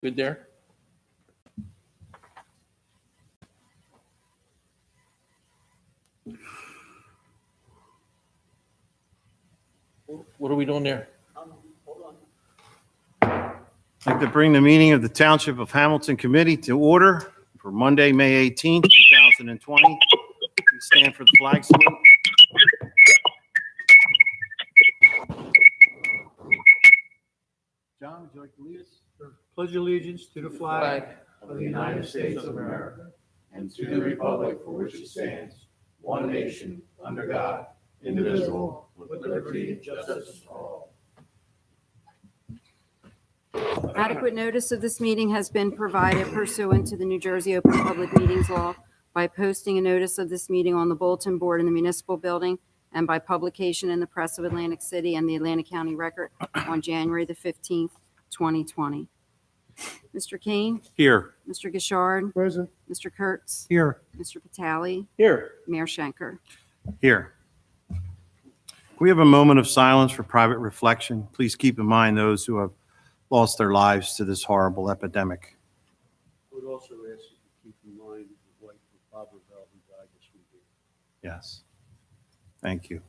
Good there? What are we doing there? I'd like to bring the meeting of the Township of Hamilton Committee to order for Monday, May 18th, 2020. Please stand for the flag salute. John, would you like to lead us? Pledge allegiance to the flag of the United States of America and to the republic for which it stands, one nation, under God, indivisible, with liberty and justice for all. Adequate notice of this meeting has been provided pursuant to the New Jersey Open Public Meetings Law by posting a notice of this meeting on the bulletin board in the municipal building and by publication in the Press of Atlantic City and the Atlantic County Record on January the 15th, 2020. Mr. Kane? Here. Mr. Gishard? Present. Mr. Kurtz? Here. Mr. Vitale? Here. Mayor Schenker? Here. Can we have a moment of silence for private reflection? Please keep in mind those who have lost their lives to this horrible epidemic. I would also ask you to keep in mind the wife of Bob Ravel who died this weekend. Yes. Thank you.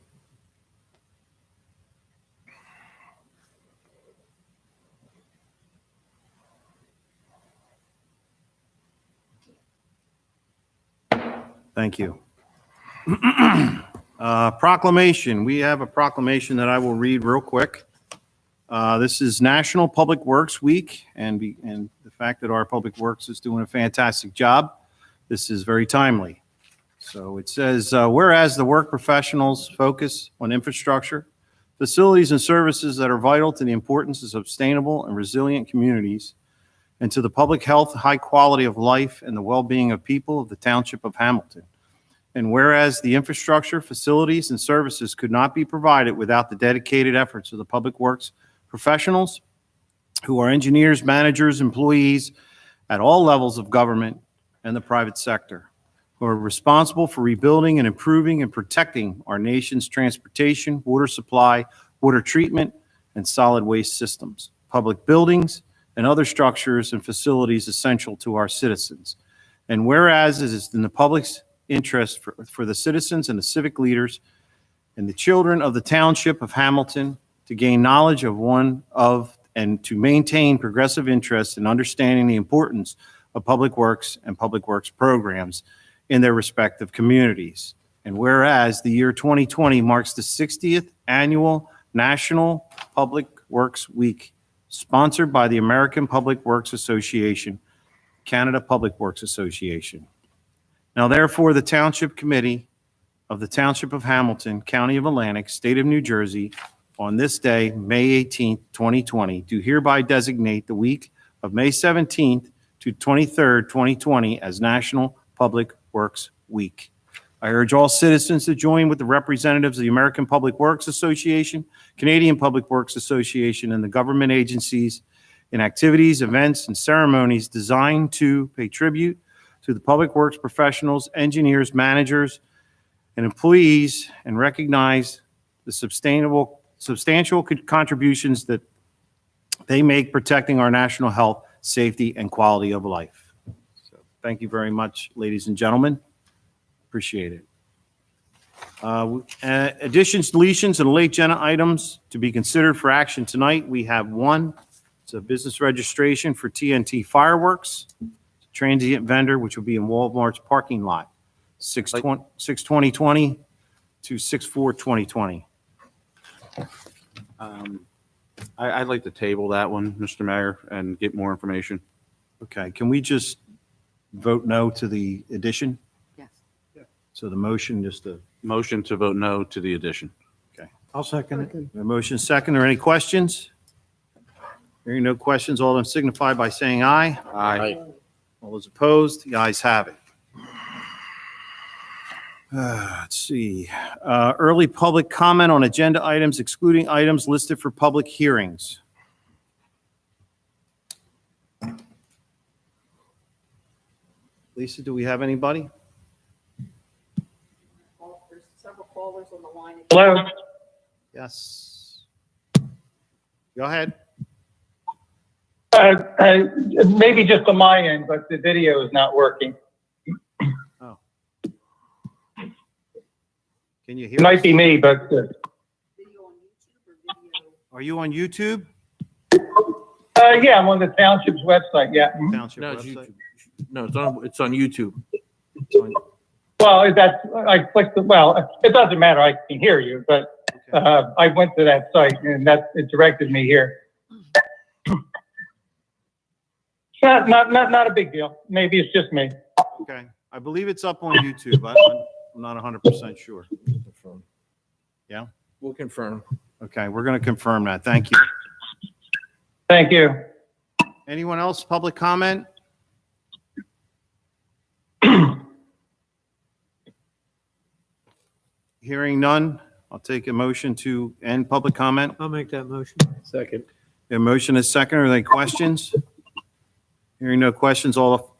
Thank you. Proclamation. We have a proclamation that I will read real quick. This is National Public Works Week, and the fact that our Public Works is doing a fantastic job, this is very timely. So it says, whereas the work professionals focus on infrastructure, facilities and services that are vital to the importance of sustainable and resilient communities, and to the public health, high quality of life, and the well-being of people of the Township of Hamilton. And whereas the infrastructure, facilities, and services could not be provided without the dedicated efforts of the Public Works professionals, who are engineers, managers, employees at all levels of government and the private sector, who are responsible for rebuilding and improving and protecting our nation's transportation, water supply, water treatment, and solid waste systems, public buildings, and other structures and facilities essential to our citizens. And whereas it is in the public's interest for the citizens and the civic leaders and the children of the Township of Hamilton to gain knowledge of and to maintain progressive interest in understanding the importance of public works and public works programs in their respective communities. And whereas the year 2020 marks the 60th annual National Public Works Week, sponsored by the American Public Works Association, Canada Public Works Association. Now therefore, the Township Committee of the Township of Hamilton, County of Atlantic, State of New Jersey, on this day, May 18th, 2020, do hereby designate the week of May 17th to 23rd, 2020 as National Public Works Week. I urge all citizens to join with the representatives of the American Public Works Association, Canadian Public Works Association, and the government agencies in activities, events, and ceremonies designed to pay tribute to the public works professionals, engineers, managers, and employees, and recognize the substantial contributions that they make protecting our national health, safety, and quality of life. So, thank you very much, ladies and gentlemen. Appreciate it. Additions, deletions, and late agenda items to be considered for action tonight. We have one. It's a business registration for TNT Fireworks. Transient vendor, which will be in Walmart's parking lot, 6/20/2020 to 6/4/2020. I'd like to table that one, Mr. Mayor, and get more information. Okay, can we just vote no to the addition? Yes. So the motion just to, Motion to vote no to the addition. I'll second it. the motion second, or any questions? Hearing no questions, all of them signify by saying aye. Aye. All those opposed, the ayes have it. Let's see. Early public comment on agenda items excluding items listed for public hearings. Lisa, do we have anybody? There's several callers on the line. Hello. Yes. Go ahead. Maybe just on my end, but the video is not working. Can you hear It might us? be me, but Are you on YouTube? yeah, I'm on the township's website. Yeah. Mhm. Township No, it's website? YouTube. No, it's on YouTube. Well, that's I clicked. Well, it doesn't matter. I can hear you, but Okay. I went to that site and it directed me here. Not a big deal. Maybe it's just me. Okay. I believe it's up on YouTube. I'm not 100% sure. Confirm. Yeah? We'll confirm. Okay, we're going to confirm that. Thank you. Thank you. Anyone else, public comment? Hearing none, I'll take a motion to end public comment. I'll make that motion. Second. A motion is second. Are there any questions? Hearing no questions, all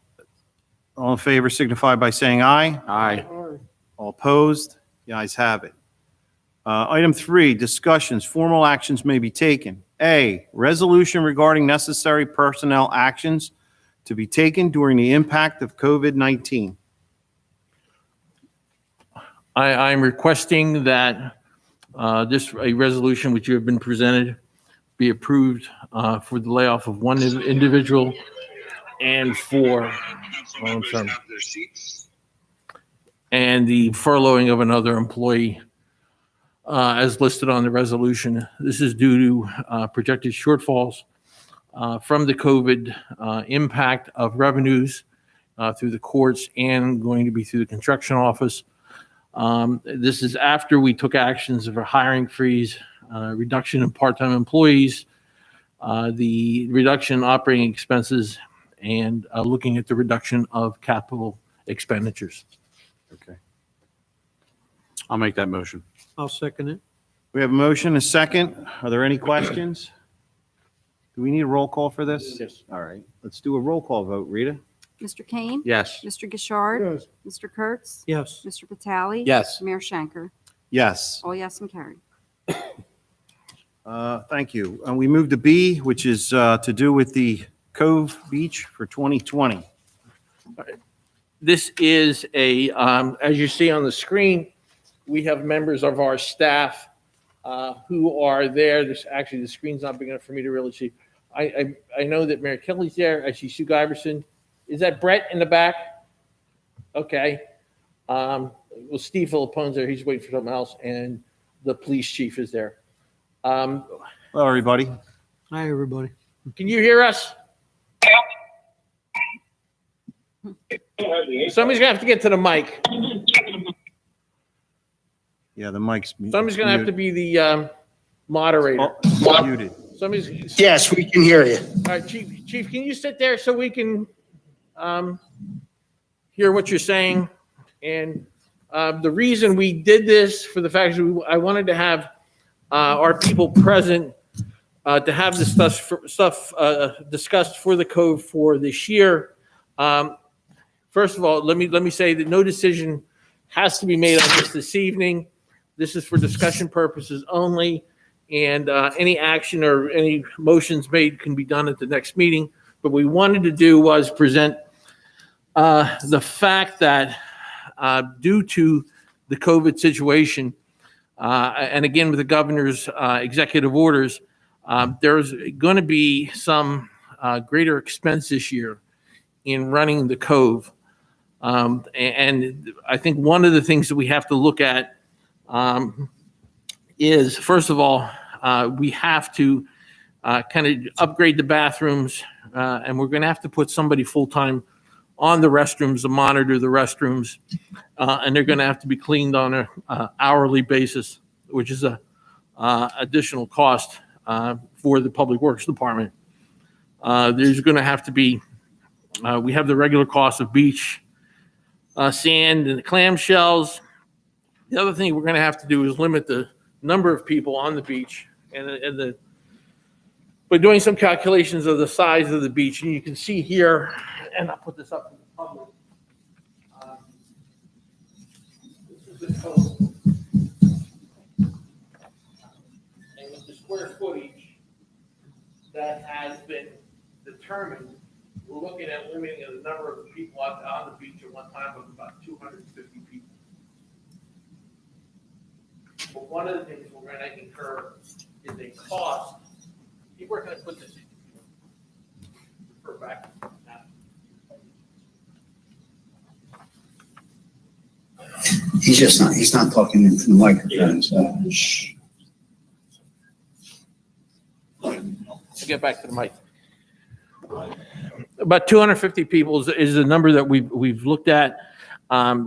in favor signify by saying aye. Aye. All opposed? The ayes have it. Item 3, discussions. Formal actions may be taken. A, resolution regarding necessary personnel actions to be taken during the impact of COVID-19. I'm requesting that a resolution which you have been presented be approved for the layoff of one individual and and the furloughing of another employee as listed on the resolution. This is due to projected shortfalls from the COVID impact of revenues through the courts and going to be through the construction office. This is after we took actions of a hiring freeze, reduction in part-time employees, the reduction in operating expenses, and looking at the reduction of capital expenditures. Okay. I'll make that motion. I'll second it. We have a motion, a second. Are there any questions? Do we need a roll call for this? Yes. All right, let's do a roll call vote. Rita? Mr. Kane? Yes. Mr. Gishard? Yes. Mr. Kurtz? Yes. Mr. Vitale? Yes. Mayor Shanker? Yes. All yes and carried. Thank you. And we move to B, which is to do with the Cove Beach for 2020. This is as you see on the screen, we have members of our staff who are there. Actually, the screen's not big enough for me to really see. I know that Mary Kelly's there. I see Sue Giverson. Is that Brett in the back? Okay. Well, Steve Filippone's there. He's waiting for something else. And the police chief is there. Hello, everybody. Hi, everybody. Can you hear us? Somebody's going to have to get to the mic. Yeah, the mic's Somebody's going to have to be the moderator. muted. Somebody's. Yes, we can hear you. All right, Chief, can you sit there so we can hear what you're saying? And the reason we did this for the fact is I wanted to have our people present to have this stuff discussed for the Cove for this year. First of all, let me say that no decision has to be made on this evening. This is for discussion purposes only, and any action or any motions made can be done at the next meeting. What we wanted to do was present the fact that due to the COVID situation, and again with the governor's executive orders, there's going to be some greater expense this year in running the Cove. And I think one of the things that we have to look at is, first of all, we have to kind of upgrade the bathrooms, and we're going to have to put somebody full-time on the restrooms to monitor the restrooms, and they're going to have to be cleaned on an hourly basis, which is a additional cost for the Public Works Department. There's going to have to be, we have the regular cost of beach, sand and the clamshells. The other thing we're going to have to do is limit the number of people on the beach, and by doing some calculations of the size of the beach, and you can see here, and I'll put this up for the public. This is the Cove. And with the square footage that has been determined determined, we're looking at limiting the number of people on the beach at one time of about 250 people. But one of the things we're going to incur is a cost. Where can I put this? Refer back. He's not talking into the microphone, so. Shh. I'll get back to the mic. About 250 people is the number that we've looked at.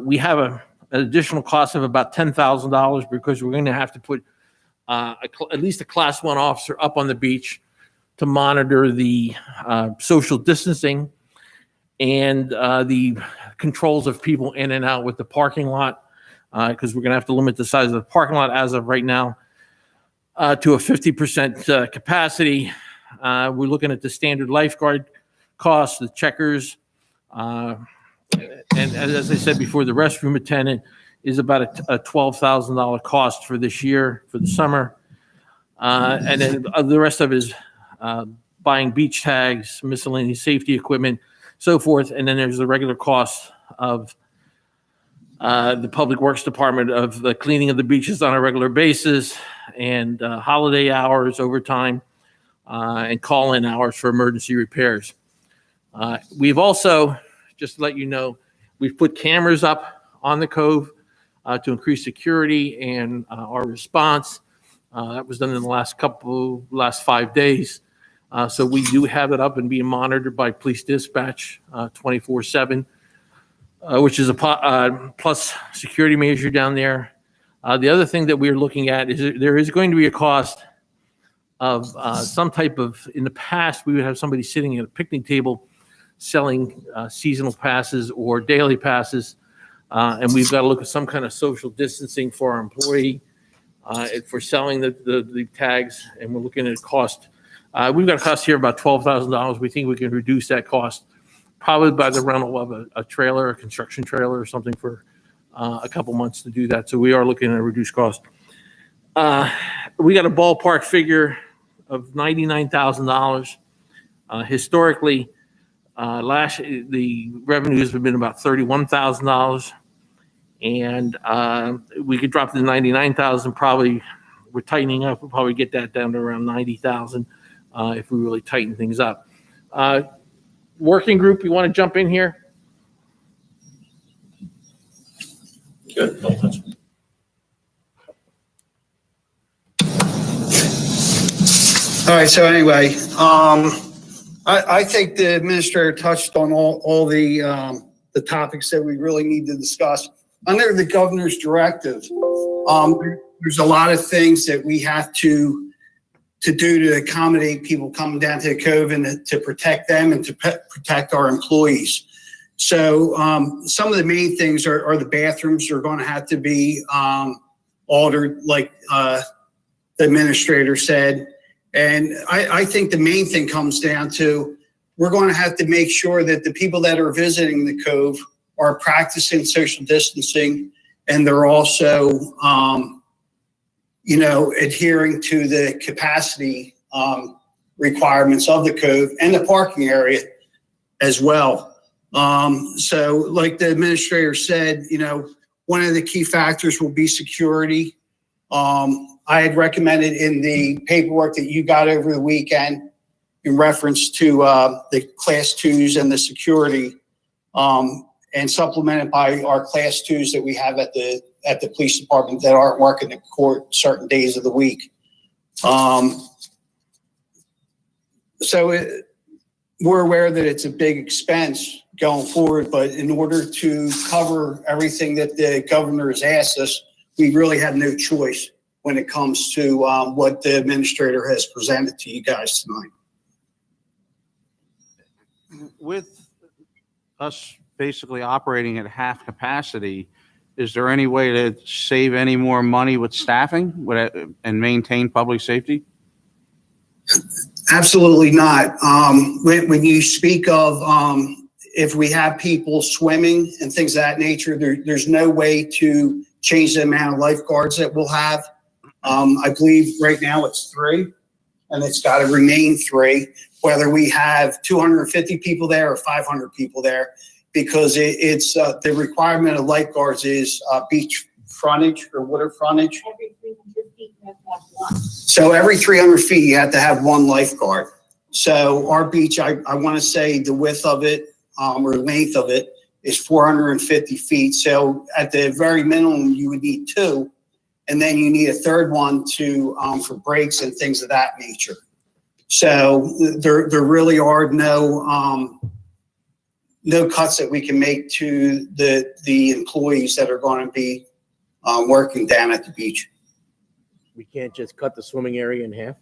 We have an additional cost of about $10,000 because we're going to have to put at least a Class 1 officer up on the beach to monitor the social distancing and the controls of people in and out with the parking lot, because we're going to have to limit the size of the parking lot as of right now to a 50% capacity. We're looking at the standard lifeguard costs, the checkers, and as I said before, the restroom attendant is about a $12,000 cost for this year, for the summer. And then the rest of it is buying beach tags, miscellaneous safety equipment, so forth. And then there's the regular cost of the Public Works Department of the cleaning of the beaches on a regular basis, and holiday hours, overtime, and call-in hours for emergency repairs. We've also, just to let you know, we've put cameras up on the cove to increase security and our response. That was done in the last 5 days. So we do have it up and being monitored by police dispatch 24/7, which is a plus security measure down there. The other thing that we're looking at is there is going to be a cost of some type of, in the past, we would have somebody sitting at a picnic table selling seasonal passes or daily passes. And we've got to look at some kind of social distancing for our employee for selling the tags. And we're looking at a cost. We've got a cost here about $12,000. We think we can reduce that cost probably by the rental of a trailer, a construction trailer or something for a couple months to do that. So we are looking at a reduced cost. We got a ballpark figure of $99,000. Historically, the revenues have been about $31,000, and we could drop to $99,000. Probably, we're tightening up. We'll probably get that down to around $90,000 if we really tighten things up. Working group, you want to jump in here? Good. All right, so anyway, I think the administrator touched on all the topics that we really need to discuss. Under the governor's directive, there's a lot of things that we have to do to accommodate people coming down to the cove and to protect them and to protect our employees. So some of the main things are the bathrooms are going to have to be altered, like the administrator said. And I think the main thing comes down to, we're going to have to make sure that the people that are visiting the cove are practicing social distancing, and they're also, adhering to the capacity requirements of the cove and the parking area as well. So like the administrator said, one of the key factors will be security. I had recommended in the paperwork that you got over the weekend in reference to the Class 2s and the security, and supplemented by our Class 2s that we have at the police department that aren't working in court certain days of the week. We're aware that it's a big expense going forward, but in order to cover everything that the governor has asked us, we really have no choice when it comes to what the administrator has presented to you guys tonight. With us basically operating at half capacity, is there any way to save any more money with staffing and maintain public safety? Absolutely not. When you speak of if we have people swimming and things of that nature, there's no way to change the amount of lifeguards that we'll have. I believe right now it's 3, and it's got to remain 3. whether we have 250 people there or 500 people there, because it's the requirement of lifeguards is beach frontage or water frontage. Every 300 feet, you have to have one. So every 300 feet, you have to have one lifeguard. So our beach, I want to say the width of it or length of it is 450 feet. So at the very minimum, you would need two. And then you need a third one to for breaks and things of that nature. So there really are no cuts that we can make to the employees that are going to be working down at the beach. We can't just cut the swimming area in half?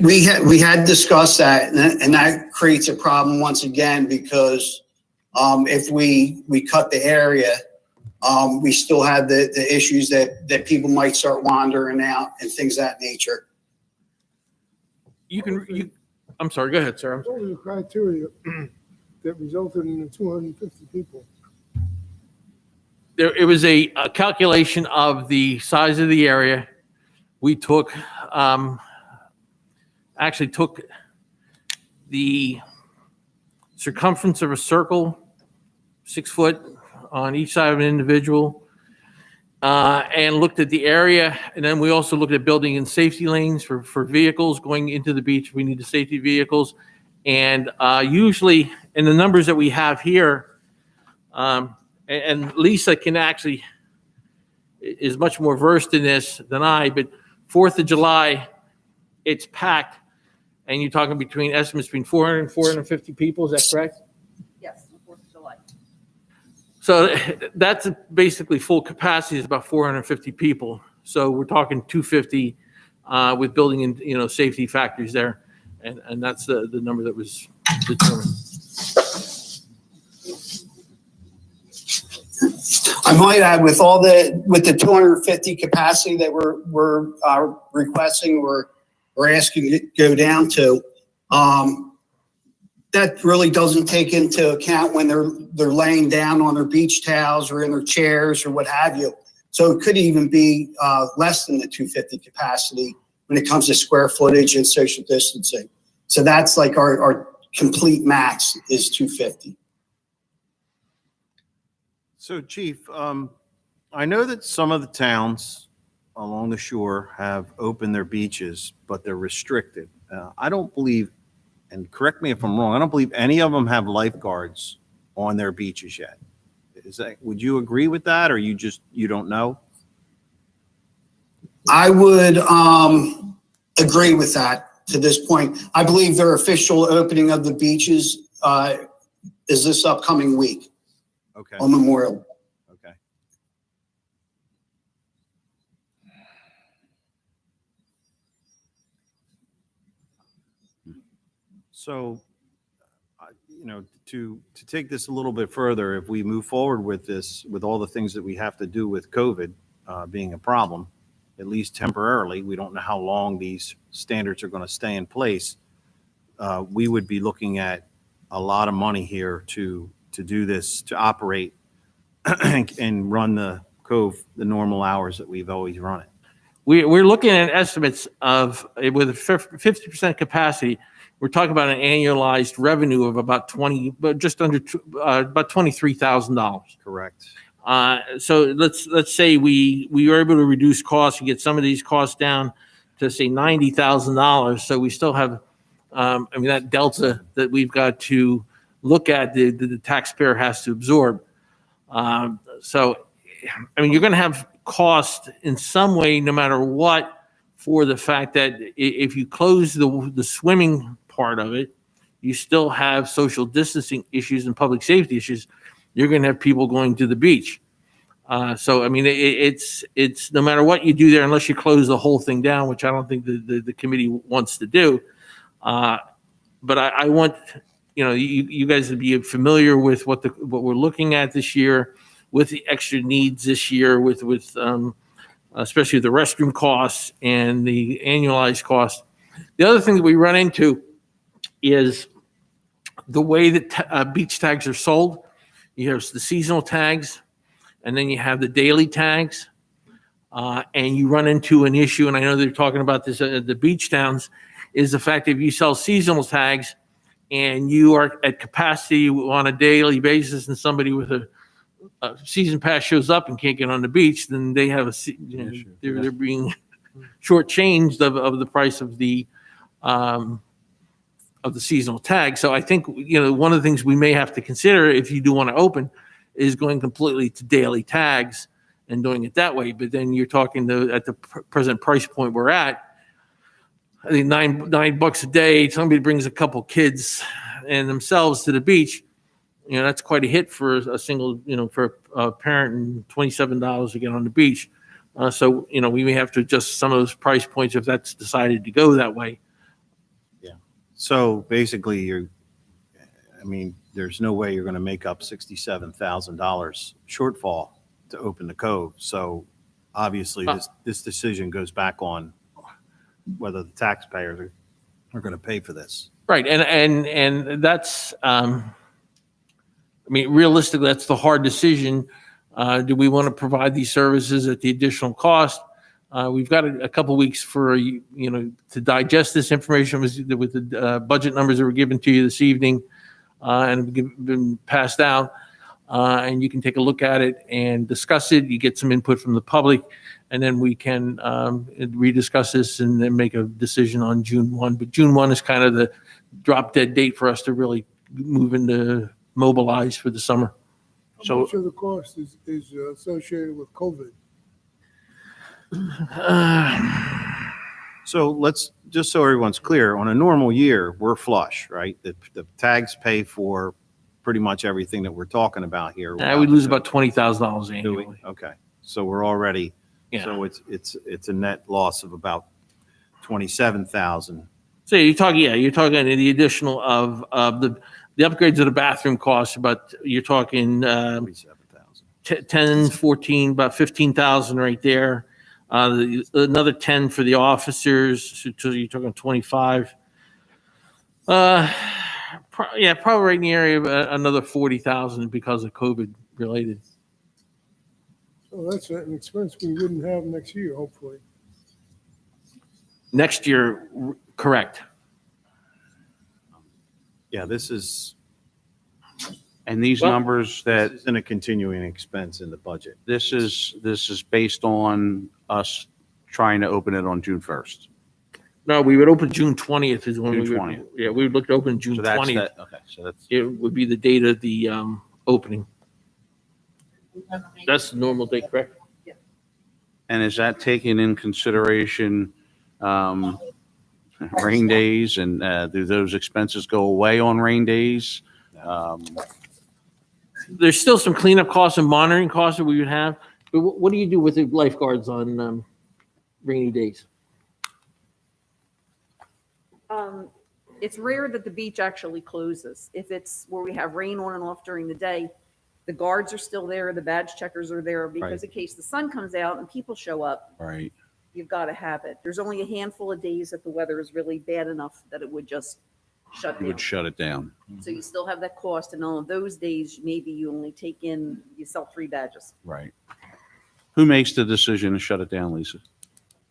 We had discussed that, and that creates a problem once again, because if we cut the area, we still have the issues that people might start wandering out and things of that nature. I'm sorry, go ahead, sir. What was the criteria that resulted in the 250 people? It was a calculation of the size of the area. We actually took the circumference of a circle, 6 foot on each side of an individual, and looked at the area. And then we also looked at building in safety lanes for vehicles going into the beach. We need the safety vehicles. And usually, in the numbers that we have here, and Lisa is much more versed in this than I, but 4th of July, it's packed, and you're talking estimates between 400 and 450 people, is that correct? Yes, the 4th of July. So that's basically full capacity is about 450 people. So we're talking 250 with building in, safety factors there. And that's the number that was determined. I might add, with the 250 capacity that we're requesting or we're asking to go down to, that really doesn't take into account when they're laying down on their beach towels or in their chairs or what have you. So it could even be less than the 250 capacity when it comes to square footage and social distancing. So that's like our complete max is 250. So, Chief, I know that some of the towns along the shore have opened their beaches, but they're restricted. I don't believe, and correct me if I'm wrong, I don't believe any of them have lifeguards on their beaches yet. Would you agree with that, or you don't know? I would agree with that to this point. I believe their official opening of the beaches is this upcoming week. Okay. On Memorial. Okay. So, to take this a little bit further, if we move forward with this, with all the things that we have to do with COVID being a problem, at least temporarily, we don't know how long these standards are going to stay in place. We would be looking at a lot of money here to do this, to operate and run the Cove the normal hours that we've always run it. We're looking at estimates of, with a 50% capacity, we're talking about an annualized revenue of about about $23,000. Correct. So let's say we were able to reduce costs and get some of these costs down to say $90,000. So we still have, that delta that we've got to look at, the taxpayer has to absorb. So, you're going to have cost in some way, no matter what, for the fact that if you close the swimming part of it, you still have social distancing issues and public safety issues. You're going to have people going to the beach. So, it's no matter what you do there, unless you close the whole thing down, which I don't think the committee wants to do. But I want, you guys to be familiar with what we're looking at this year, with the extra needs this year, with especially the restroom costs and the annualized costs. The other thing that we run into is the way that beach tags are sold. You have the seasonal tags, and then you have the daily tags, and you run into an issue, and I know they're talking about this at the beach towns, is the fact that if you sell seasonal tags and you are at capacity on a daily basis and somebody with a season pass shows up and can't get on the beach, then they have they're being shortchanged of the price of the seasonal tag. So I think, one of the things we may have to consider if you do want to open is going completely to daily tags and doing it that way. But then you're talking at the present price point we're at, I think $9 a day, somebody brings a couple kids and themselves to the beach, that's quite a hit for a single, for a parent, and $27 to get on the beach. So, we may have to adjust some of those price points if that's decided to go that way. So basically, there's no way you're going to make up $67,000 shortfall to open the cove. So obviously, this decision goes back on whether the taxpayers are going to pay for this. Right, and that's, realistically, that's the hard decision. Do we want to provide these services at the additional cost? We've got a couple weeks for to digest this information with the budget numbers that were given to you this evening and have been passed out, and you can take a look at it and discuss it. You get some input from the public, and then we can rediscuss this and then make a decision on June 1. But June 1 is kind of the drop dead date for us to really move into mobilize for the summer. How much of the cost is associated with COVID? So let's, just so everyone's clear, on a normal year, we're flush, right? The tags pay for pretty much everything that we're talking about here. We lose about $20,000 Do we? annually. Okay, so we're already, so it's a net loss of about 27,000. So you're talking the additional of the upgrades of the bathroom costs, but you're talking 27,000. 10, 14, about 15,000 right there. Another 10 for the officers, so you're talking 25. Probably right in the area of another 40,000 because of COVID related. So that's an expense we wouldn't have next year, hopefully. Next year, correct. Yeah, this is, And these numbers this isn't a continuing expense in the budget. this is based on us trying to open it on June 1st. No, we would open June 20th is when June we would. 20th. Yeah, we would look to open June So that's 20th. that. Okay, so that's It would be the date of the opening. That's the normal date, correct? and is that taking in consideration rain days, and do those expenses go away on rain days? There's still some cleanup costs and monitoring costs that we would have. But what do you do with the lifeguards on rainy days? It's rare that the beach actually closes. If it's where we have rain on and off during the day, the guards are still there, the badge checkers are there, because in case the sun comes out and people show up, Right. you've got to have it. There's only a handful of days that the weather is really bad enough that it would just shut You down. would shut it down. So you still have that cost, and on those days, maybe you only you sell 3 badges. Right. Who makes the decision to shut it down, Lisa?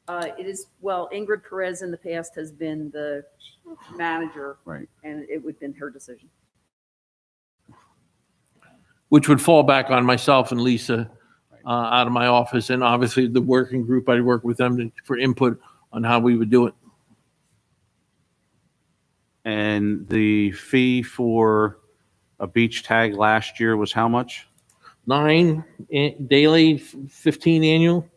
It is, well, Ingrid Perez in the past has been the manager, Right. and it would have been her decision. Which would fall back on myself and Lisa out of my office, and obviously the working group, I'd work with them for input on how we would do it. And the fee for a beach tag last year was how much? 9 daily, 15 annual.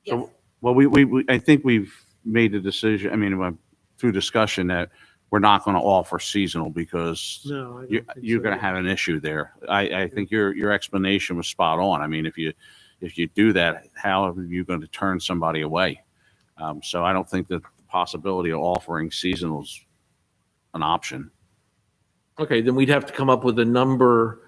Yes. Well, we I think we've made a decision, I mean, through discussion, that we're not going to offer seasonal because No, I don't think you're so. going to have an issue there. I think your explanation was spot on. I mean, if you do that, how are you going to turn somebody away? So I don't think that the possibility of offering seasonals an option. Okay, then we'd have to come up with a number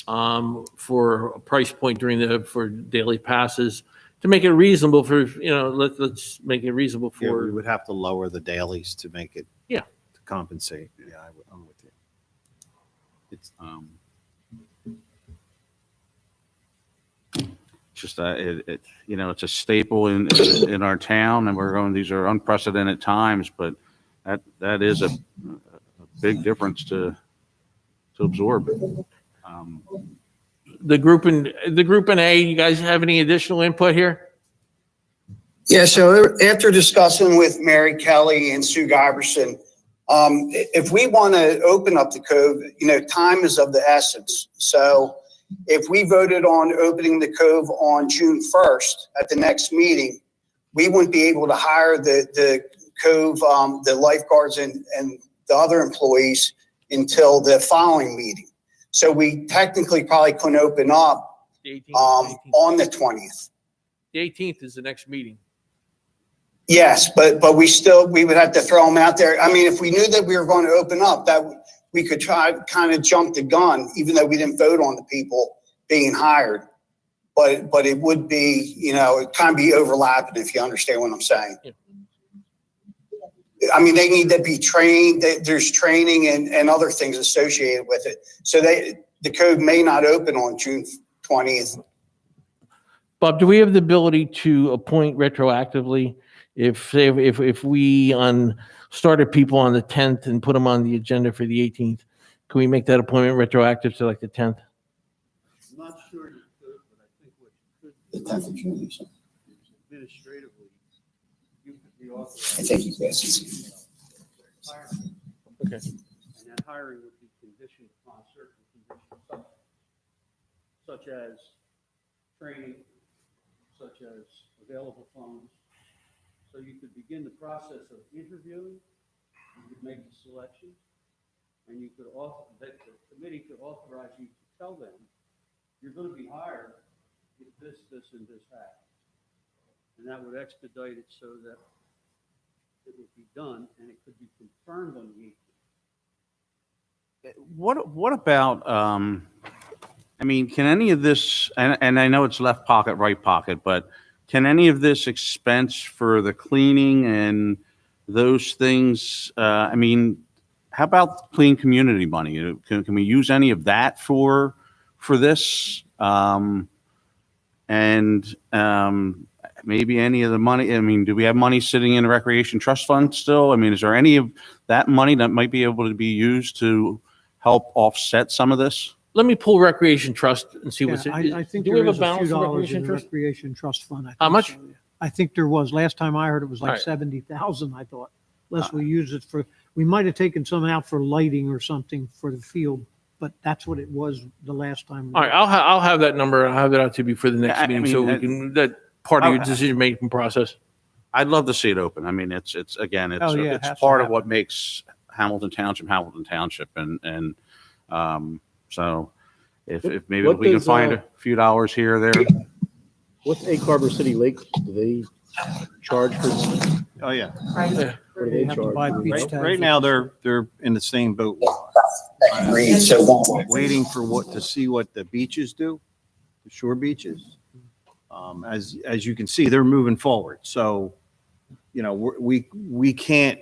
for a price point for daily passes to make it reasonable for, let's make it reasonable Yeah, we for, would have to lower the dailies to make it. Yeah. To compensate. Yeah, I'm with you. It's just it's a staple in our town, and these are unprecedented times, but that is a big difference to absorb. The group in A, you guys have any additional input here? Yeah, so after discussing with Mary Kelly and Sue Giberson, if we want to open up the Cove, time is of the essence. So if we voted on opening the Cove on June 1st at the next meeting, we wouldn't be able to hire the Cove, the lifeguards and the other employees until the following meeting. So we technically probably couldn't open up The 18th. on the 20th. The 18th is the next meeting. Yes, but we would have to throw them out there. I mean, if we knew that we were going to open up, that we could try to kind of jump the gun, even though we didn't vote on the people being hired. But it would be, it kind of be overlapping, if you understand what I'm saying. Yeah. I mean, they need to be trained. There's training and other things associated with it. So the Cove may not open on June 20th. Bob, do we have the ability to appoint retroactively if we started people on the 10th and put them on the agenda for the 18th? Can we make that appointment retroactive to like the 10th? I'm not sure you could, but I think what you could The 10th of June. do administratively, you could be authorized. I think you guys. Hiring. Okay. And that hiring would be conditioned upon certain conditions, such as training, such as available funds. So you could begin the process of interviewing, you could make the selection, and you could the committee could authorize you to tell them, you're going to be hired if this, and this happens. And that would expedite it so that it would be done and it could be confirmed on the 18th. What about, I mean, can any of this, and I know it's left pocket, right pocket, but can any of this expense for the cleaning and those things, I mean, how about clean community money? Can we use any of that for this? Maybe any of the money, I mean, do we have money sitting in the recreation trust fund still? I mean, is there any of that money that might be able to be used to help offset some of this? Let me pull Recreation Trust and see what's. I think Do we there have is a a few balance in dollars Recreation in the Trust? recreation trust fund. How much? I think there was. Last time I heard it was All like right. 70,000, I thought. Unless we use it we might have taken some out for lighting or something for the field, but that's what it was the last time. All right, I'll have that number. I'll have that out to you before the next I meeting, mean, so we can, that part of your decision-making process. I'd love to see it open. I mean, it's again, Oh, yeah, it has it's to part of happen. what makes Hamilton Township, and so if maybe What we can does, find a few dollars here or there. What's Egg Harbor City Lakes? Do they charge for, what Oh, yeah. do They they have to charge? buy beach Right, tags. right now, they're in the same boat. we are. Agreed. So Waiting for to see what the beaches do, the shore beaches. As you can see, they're moving forward. So, we can't,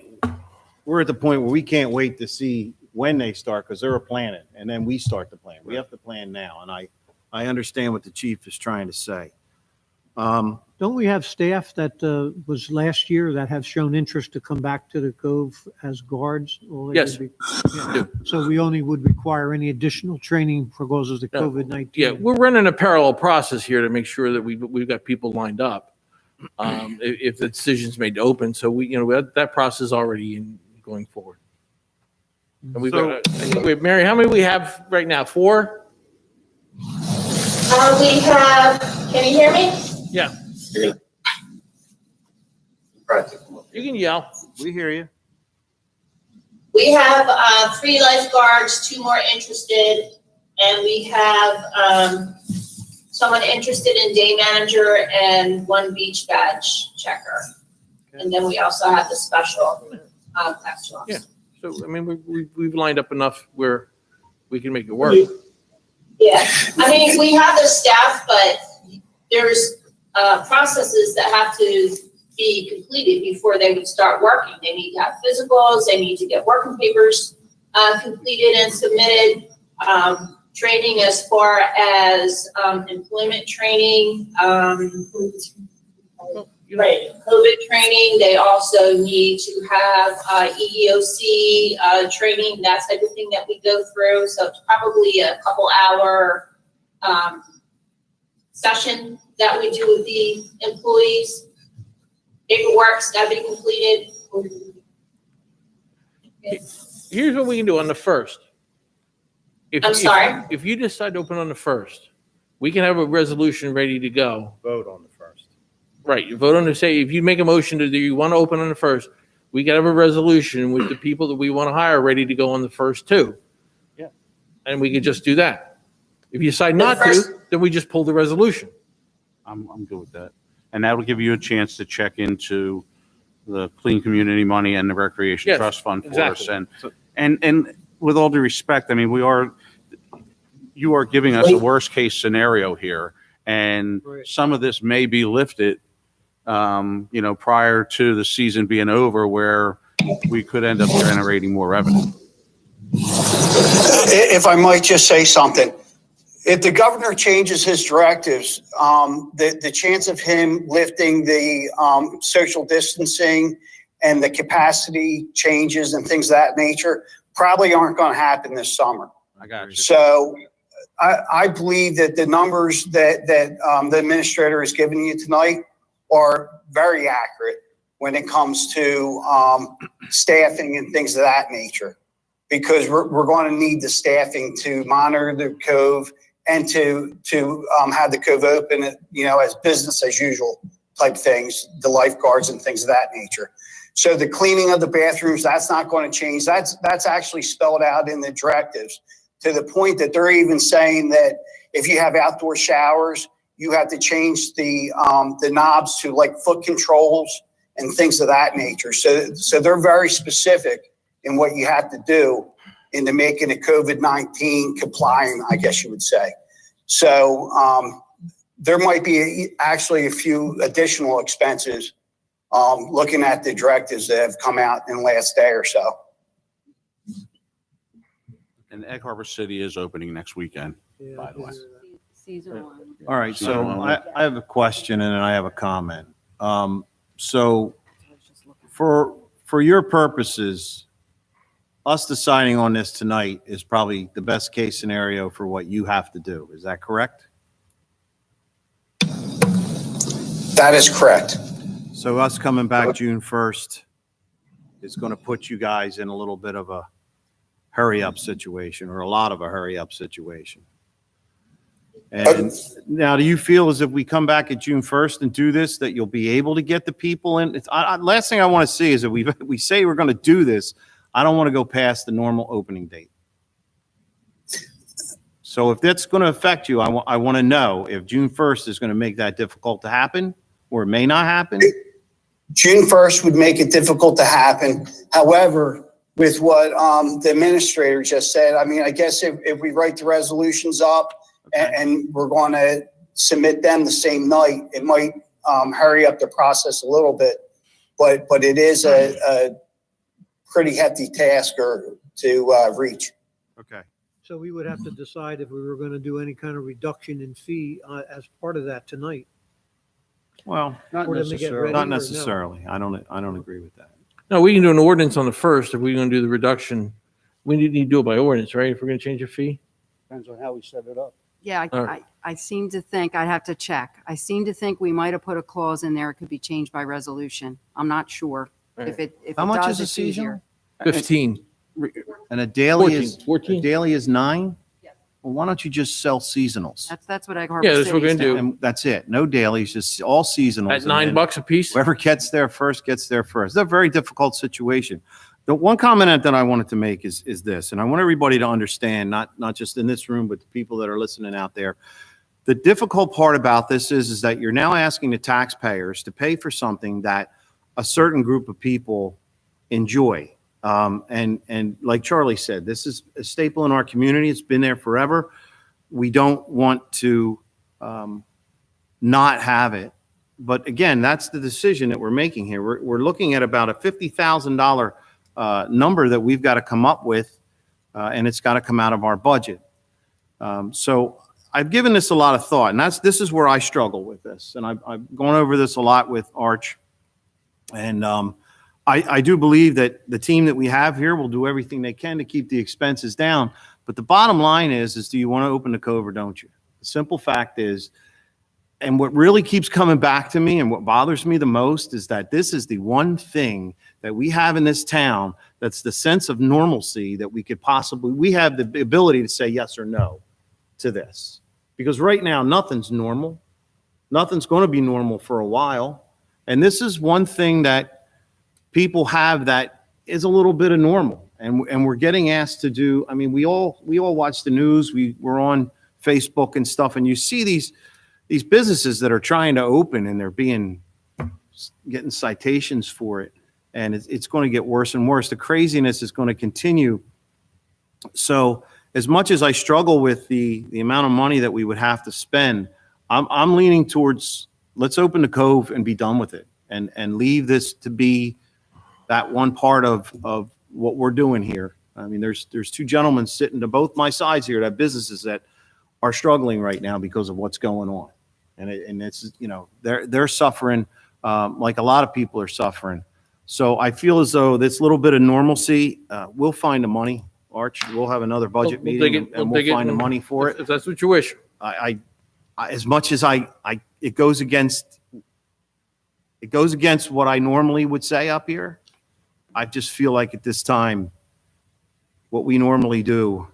we're at the point where we can't wait to see when they start, because they're planning, and then we start to plan. We have to plan now, and I understand what the chief is trying to say. Don't we have staff that was last year that have shown interest to come back to the Cove as guards? Or they Yes. would yeah. So we only would require any additional training because of the No. COVID-19? Yeah, we're running a parallel process here to make sure that we've got people lined up. If the decision's made to open, so we have that process already going forward. And we've got, wait, Mary, how many we have right now? 4? We have, can you hear me? Yeah. You can yell. We hear you. We have 3 lifeguards, 2 more interested, and we have someone interested in day manager and 1 beach badge checker. And then we also have the special tax officer. Yeah. So, I mean, we've lined up enough where we can make it work. Yeah, I mean, we have the staff, but there's processes that have to be completed before they would start working. They need to have physicals, they need to get working papers completed and submitted, training as far as employment training. you know, Right, COVID training, they also need to have EEOC training, that type of thing that we go through. So it's probably a couple hour session that we do with the employees. Paperwork's got to be completed. here's what we can do on the first. I'm sorry? If you decide to open on the first, we can have a resolution ready to go. Vote on the first. Right, you vote on to say, if you make a motion to do, you want to open on the first, we can have a resolution with the people that we want to hire ready to go on the first too. Yeah. And we could just do that. If you decide not first- to, then we just pull the resolution. I'm good with that. And that will give you a chance to check into the clean community money and the recreation Yes, trust fund for exactly. us. And with all due respect, I mean, you are giving us a worst case scenario here. And Right. some of this may be lifted, prior to the season being over, where we could end up generating more revenue. If I might just say something, if the governor changes his directives, the chance of him lifting the social distancing and the capacity changes and things of that nature probably aren't going to happen this summer. I got you. So I believe that the numbers that the administrator has given you tonight are very accurate when it comes to staffing and things of that nature, because we're going to need the staffing to monitor the cove and to have the cove open, as business as usual type things, the lifeguards and things of that nature. So the cleaning of the bathrooms, that's not going to change. That's actually spelled out in the directives, to the point that they're even saying that if you have outdoor showers, you have to change the knobs to like foot controls and things of that nature. So they're very specific in what you have to do into making it COVID-19 compliant, I guess you would say. So there might be actually a few additional expenses looking at the directives that have come out in the last day or so. And Egg Harbor City is opening next weekend, Yeah, by the way. Season one. All right, so I have a question and then I have a comment. So for your purposes, us deciding on this tonight is probably the best case scenario for what you have to do. Is that correct? That is correct. So us coming back June 1st is going to put you guys in a little bit of a hurry-up situation, or a lot of a hurry-up situation. And now, do you feel as if we come back at June 1st and do this, that you'll be able to get the people in? Last thing I want to see is that we say we're going to do this, I don't want to go past the normal opening date. So if that's going to affect you, I want to know if June 1st is going to make that difficult to happen, or it may not happen. June 1st would make it difficult to happen. However, with what the administrator just said, I mean, I guess if we write the resolutions up and we're going to submit them the same night, it might hurry up the process a little bit. But it is a pretty hefty task to reach. Okay. So we would have to decide if we were going to do any kind of reduction in fee as part of that tonight. Well, Not For them to get necessarily. ready. not or no? necessarily. I don't agree with that. No, we can do an ordinance on the first if we're going to do the reduction. We need to do it by ordinance, right? If we're going to change a fee? Depends on how we set it up. Yeah, All right. I seem to think, I'd have to check. I seem to think we might have put a clause in there, it could be changed by resolution. I'm not sure. If it How much does, is a it's easier. seasonal? 15. And a daily 14. is 14. a daily is 9? Well, why don't you just sell seasonals? That's what Egg Harbor Yeah, that's what we're City's gonna do. doing. And that's it. No dailies, just all seasonals. At and then $9 a piece? Whoever gets there first gets there first. It's a very difficult situation. The one comment that I wanted to make is this, and I want everybody to understand, not just in this room, but the people that are listening out there. The difficult part about this is that you're now asking the taxpayers to pay for something that a certain group of people enjoy. And like Charlie said, this is a staple in our community. It's been there forever. We don't want to not have it. But again, that's the decision that we're making here. We're looking at about a $50,000 number that we've got to come up with, and it's got to come out of our budget. So I've given this a lot of thought, and this is where I struggle with this. And I've gone over this a lot with Arch. And I do believe that the team that we have here will do everything they can to keep the expenses down. But the bottom line is do you want to open the cove or don't you? The simple fact is, and what really keeps coming back to me and what bothers me the most is that this is the one thing that we have in this town that's the sense of normalcy that we have the ability to say yes or no to this. Because right now, nothing's normal. Nothing's going to be normal for a while. And this is one thing that people have that is a little bit of normal. And we're getting asked to do, I mean, we all watch the news. We're on Facebook and stuff, and you see these businesses that are trying to open and they're getting citations for it. And it's going to get worse and worse. The craziness is going to continue. So as much as I struggle with the amount of money that we would have to spend, I'm leaning towards let's open the cove and be done with it and leave this to be that one part of what we're doing here. I mean, there's two gentlemen sitting to both my sides here that have businesses that are struggling right now because of what's going on. And it's, they're suffering like a lot of people are suffering. So I feel as though this little bit of normalcy, we'll find the money. Arch, we'll have another budget meeting and we'll find the money for it. If that's what you wish. I as much as it goes against what I normally would say up here. I just feel like at this time, what we normally do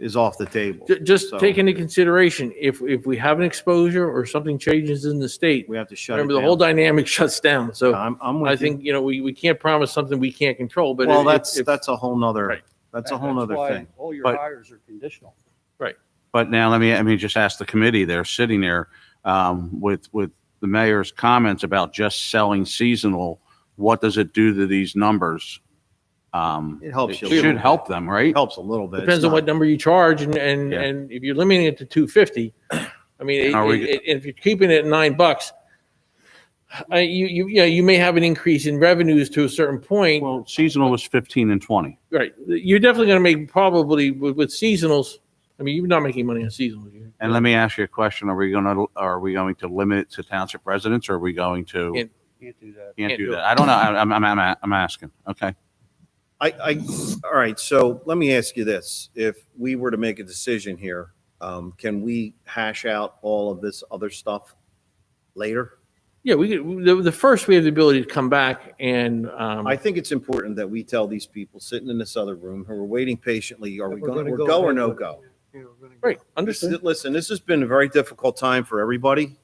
is off the table. Just take into consideration, if we have an exposure or something changes in the state, We have to shut it remember the down. whole dynamic shuts down. So I'm with I you. think, we can't promise something we can't control, but Well, if- that's a whole nother, Right. that's a whole nother why thing. all your But- hires are conditional. But now let me just ask the committee, they're sitting there with the mayor's comments about just selling seasonal. What does it do to these numbers? It helps you a It should little help them, right? It helps a little bit. depends It's on not- what number you charge and Yeah. if you're limiting it to 250, I mean, Are we- if you're keeping it at $9, you may have an increase in revenues to a certain point. Well, seasonal was 15 and 20. Right. You're definitely going to make probably with seasonals. I mean, you're not making money on seasonals. And let me ask you a question. Are we going to limit it to township residents, or are we going to? Can't- Can't do that. Can't do do that. I don't know. I'm asking. Okay. All right, so let me ask you this. If we were to make a decision here, can we hash out all of this other stuff later? Yeah, the first we have the ability to come back and I think it's important that we tell these people sitting in this other room who are waiting patiently, are we We're going to gonna go or ahead no with it. go? Yeah, we're gonna go. right, understood. Listen, this has been a very difficult time for everybody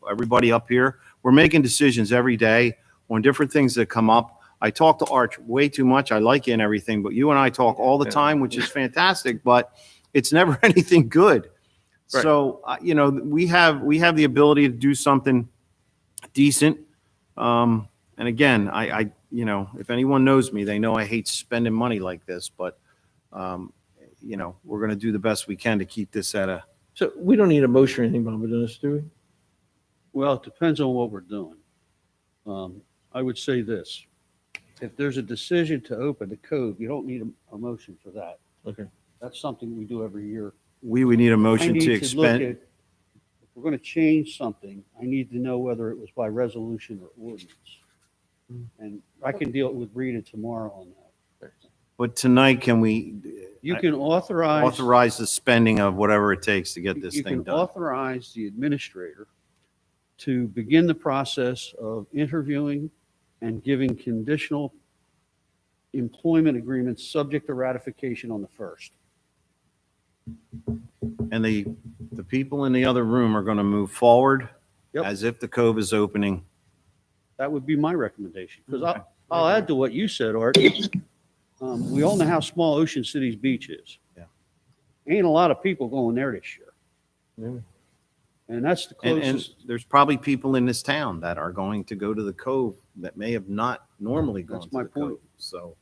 up here. We're making decisions every day on different things that come up. I talk to Arch way too much. I like you and everything, but you and I talk all the time, which is fantastic, but it's never anything good. Right. So, we have the ability to do something decent. And again, I if anyone knows me, they know I hate spending money like this, but, we're going to do the best we can to keep this at a, So we don't need a motion or anything, Bob, do we? Well, it depends on what we're doing. I would say this. If there's a decision to open the cove, you don't need a motion for that. Okay. That's something we do every year. we would need a I motion need to look at, expend. if we're going to change something, I need to know whether it was by resolution or ordinance. And I can deal with Rita tomorrow on that. But tonight, can we You can authorize. authorize the spending of whatever it takes to get this You thing can done? authorize the administrator to begin the process of interviewing and giving conditional employment agreements subject to ratification on the first. And the people in the other room are going to move forward Yep. as if the cove is opening. That would be my recommendation. Because I'll add to what you said, Art. We all know how small Ocean City's beach is. Yeah. Ain't a lot of people going there this year. Yeah. And that's the And closest. there's probably people in this town that are going to go to the cove that may have not normally gone That's to my the point. cove. So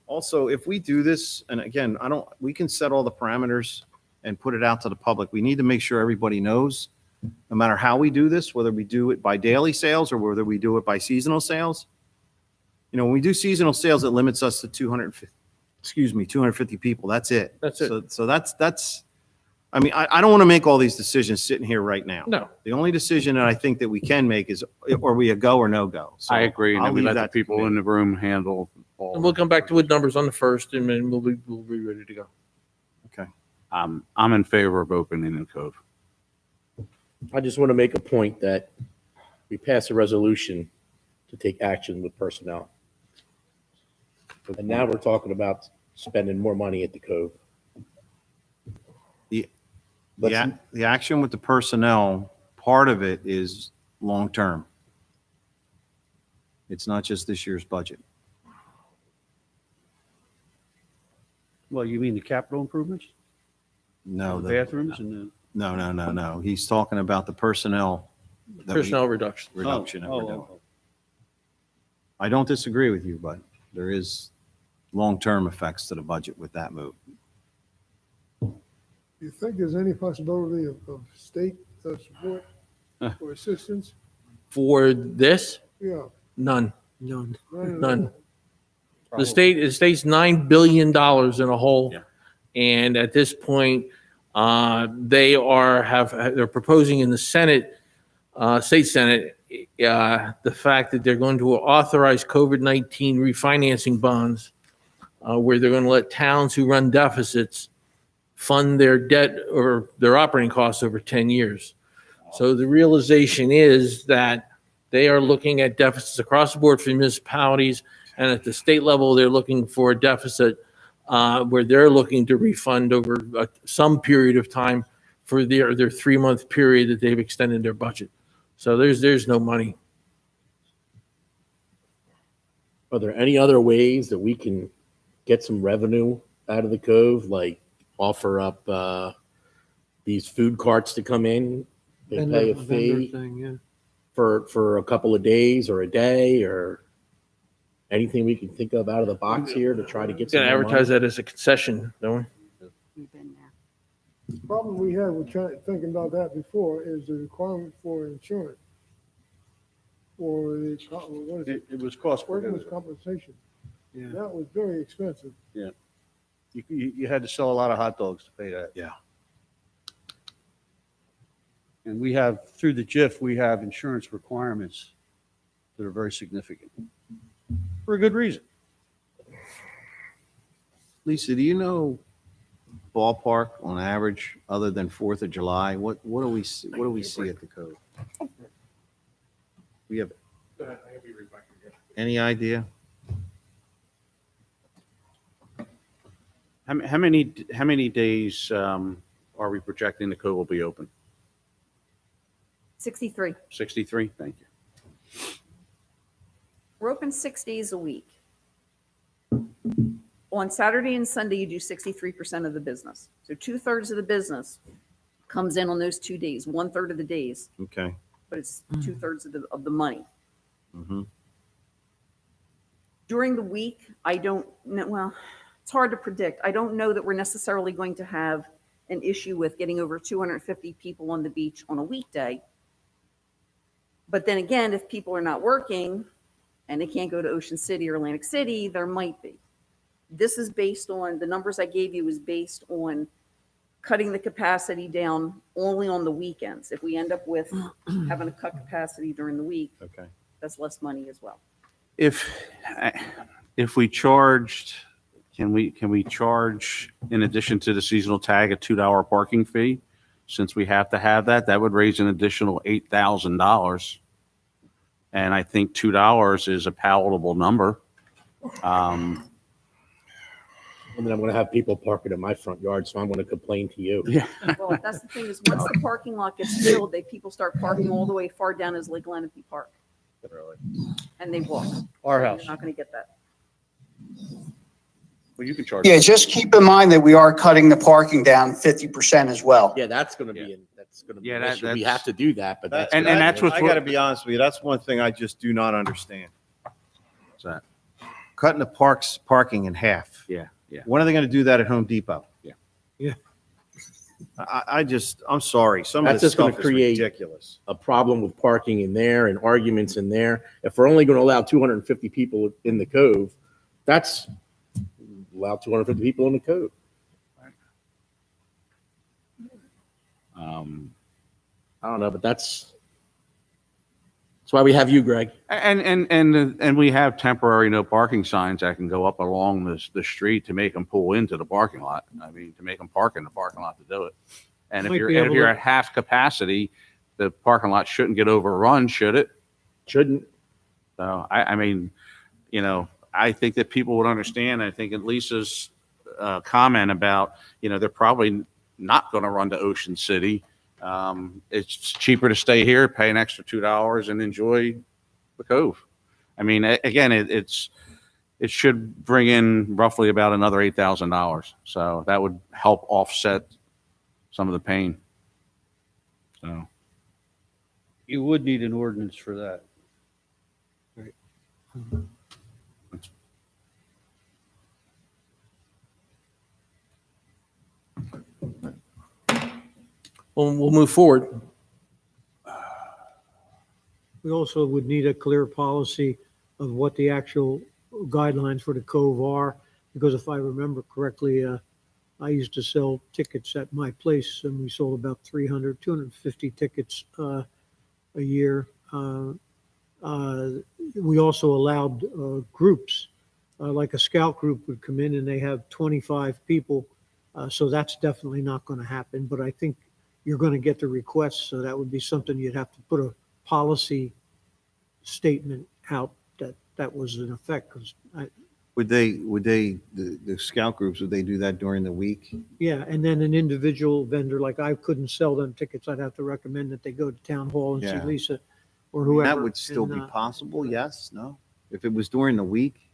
also, if we do this, and again, we can set all the parameters and put it out to the public. We need to make sure everybody knows, no matter how we do this, whether we do it by daily sales or whether we do it by seasonal sales. When we do seasonal sales, it limits us to 250 people. That's it. That's it. So that's, I mean, I don't want to make all these decisions sitting here right now. No. The only decision that I think that we can make is, are we a go or no go? So I agree. And I'll then we leave let the that to people committee. in the room handle all. And we'll come back to with numbers on the first, and then we'll be ready to go. Okay. I'm in favor of opening the Cove. I just want to make a point that we passed a resolution to take action with personnel. And now we're talking about spending more money at the Cove. The action with the personnel, part of it is long-term. It's not just this year's budget. Well, you mean the capital improvements? No, The the, bathrooms and the. no. He's talking about the personnel. that we- Personnel reduction. Reduction that we're doing. Oh. I don't disagree with you, but there is long-term effects to the budget with that move. Do you think there's any possibility of state support or assistance? For this, Yeah. none. None. None. The state's $9 billion in a hole. Yeah. And at this point, they're proposing in the Senate, state Senate, the fact that they're going to authorize COVID-19 refinancing bonds, where they're going to let towns who run deficits fund their debt or their operating costs over 10 years. So the realization is that they are looking at deficits across the board for municipalities, and at the state level, they're looking for a deficit where they're looking to refund over some period of time for their 3-month period that they've extended their budget. So there's no money. Are there any other ways that we can get some revenue out of the Cove, like offer up these food carts to come in and pay a Vendor fee thing, yeah. for a couple of days or a day, or anything we can think of out of the box here to try to get some Gonna more advertise money? that as a concession, don't we? We've been there. The problem we had with thinking about that before is the requirement for insurance. For the, what is it? It was cost Workers' prohibitive. compensation. Yeah. That was very expensive. You had to sell a lot of hot dogs to pay that. Yeah. And we have, through the JIF, we have insurance requirements that are very significant for a good reason. Lisa, do you know ballpark on average, other than 4th of July? What do we see at the Cove? We have any idea? How many days are we projecting the Cove will be open? 63. 63? Thank you. We're open 6 days a week. On Saturday and Sunday, you do 63% of the business. So 2/3 of the business comes in on those 2 days, 1/3 of the days, Okay. but it's 2/3 of the money. Mm-hmm. During the week, I don't know, well, it's hard to predict. I don't know that we're necessarily going to have an issue with getting over 250 people on the beach on a weekday. But then again, if people are not working and they can't go to Ocean City or Atlantic City, there might be. This is based on, the numbers I gave you is based on cutting the capacity down only on the weekends. If we end up with having to cut capacity during the week, Okay. that's less money as well. If we charged, can we charge, in addition to the seasonal tag, a $2 parking fee? Since we have to have that, that would raise an additional $8,000. And I think $2 is a palatable number. And then I'm going to have people parking in my front yard, so I'm going to complain to you. Yeah. Well, that's the thing is once the parking lot gets filled, people start parking all the way far down as Lake Lenape Park. And they walk. Our So house. You're not going to get that. Well, you can charge. Yeah, just keep in mind that we are cutting the parking down 50% as well. Yeah, that's going to be, Yeah, an issue. We that's- have to do that, but that's. And gonna be that's an what's- I got to be honest with you. That's one thing I just do not understand. What's that? Cutting the parking in half. Yeah. When are they going to do that at Home Depot? Yeah. Yeah. I'm sorry. Some of That's this just gonna stuff is create- ridiculous. a problem with parking in there and arguments in there. If we're only going to allow 250 people in the Cove, that's allow 250 people in the Cove. I don't know, but that's why we have you, Greg. And we have temporary no parking signs that can go up along the street to make them pull into the parking lot. I mean, to make them park in the parking lot to do it. And if Might you're, be and if able you're to- at half capacity, the parking lot shouldn't get overrun, should it? Shouldn't. So I mean, you know, I think that people would understand. I think at Lisa's comment about, you know, they're probably not going to run to Ocean City. It's cheaper to stay here, pay an extra $2 and enjoy the Cove. I mean, again, it should bring in roughly about another $8,000. So that would help offset some of the pain. So. You would need an ordinance for that. We'll move forward. We also would need a clear policy of what the actual guidelines for the Cove are, because if I remember correctly, I used to sell tickets at my place, and we sold about 250 tickets a year. We also allowed groups, like a scout group would come in and they have 25 people. So that's definitely not going to happen. But I think you're going to get the requests, so that would be something you'd have to put a policy statement out that was in effect. Because the scout groups, would they do that during the week? yeah, and then an individual vendor, like I couldn't sell them tickets. I'd have to recommend that they go to town hall and see Yeah. Lisa or whoever. That would still be possible, yes, no? If it was during the week?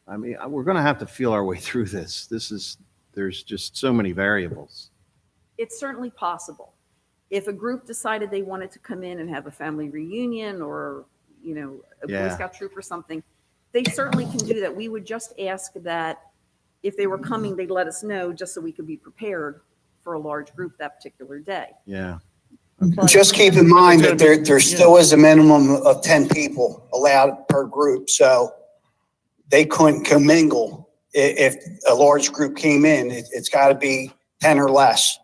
I mean, we're going to have to feel our way through this. There's just so many variables. It's certainly possible. If a group decided they wanted to come in and have a family reunion or, you know, a Boy Yeah. Scout troop or something, they certainly can do that. We would just ask that if they were coming, they'd let us know just so we could be prepared for a large group that particular day. Yeah. But- Just keep in mind that there still is a minimum of 10 people allowed per group, so they couldn't commingle. If a large group came in, it's got to be 10 or less.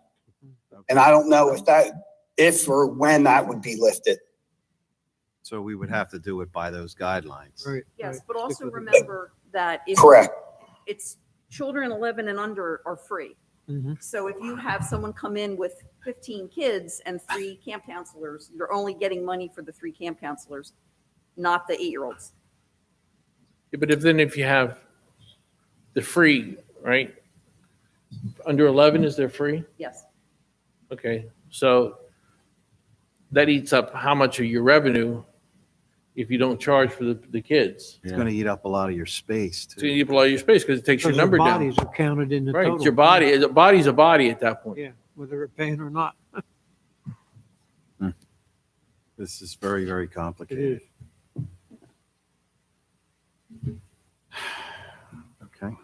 And I don't know if or when that would be lifted. So we would have to do it by those guidelines. Right. Yes, right. but also Stick with it. remember that if Correct. it's children 11 and under are free. Mhm. So if you have someone come in with 15 kids and 3 camp counselors, you're only getting money for the 3 camp counselors, not the 8-year-olds. Yeah, but if you have the free, right? Under 11, is there free? Yes. Okay, so that eats up how much of your revenue if you don't charge for the kids? It's going to eat up a lot of your space, So too. you pull out your space because it takes your Because number the down. bodies are counted in the Right, total. it's your body. A body's a body at that point. Yeah, whether they're paying or not. This is very, very complicated. Okay.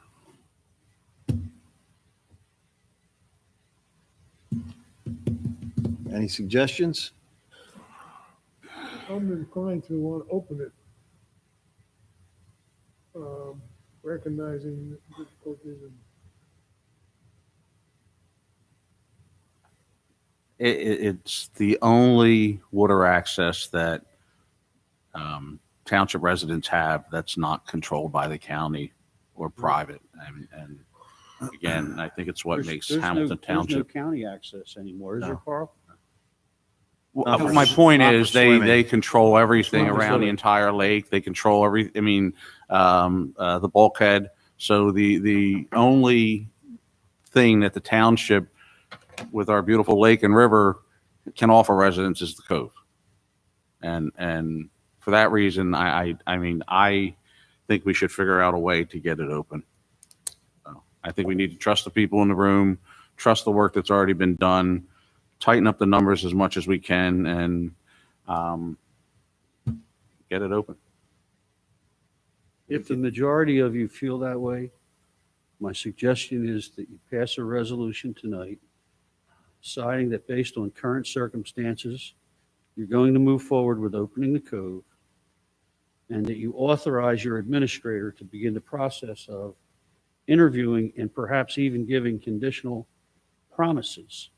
Any suggestions? I'm inclined to want to open it. Recognizing the difficulties and It's the only water access that township residents have that's not controlled by the county or private. And again, I think it's what makes Hamilton There's no Township. county access anymore, is there, No. Carl? Not for My point not for is swimming. they control everything Swimming, around the swimming. entire lake. They control the bulkhead. So the only thing that the township with our beautiful lake and river can offer residents is the Cove. And for that reason, I mean, I think we should figure out a way to get it open. So I think we need to trust the people in the room, trust the work that's already been done, tighten up the numbers as much as we can, and get it open. If the majority of you feel that way, my suggestion is that you pass a resolution tonight deciding that based on current circumstances, you're going to move forward with opening the Cove, and that you authorize your administrator to begin the process of interviewing and perhaps even giving conditional promises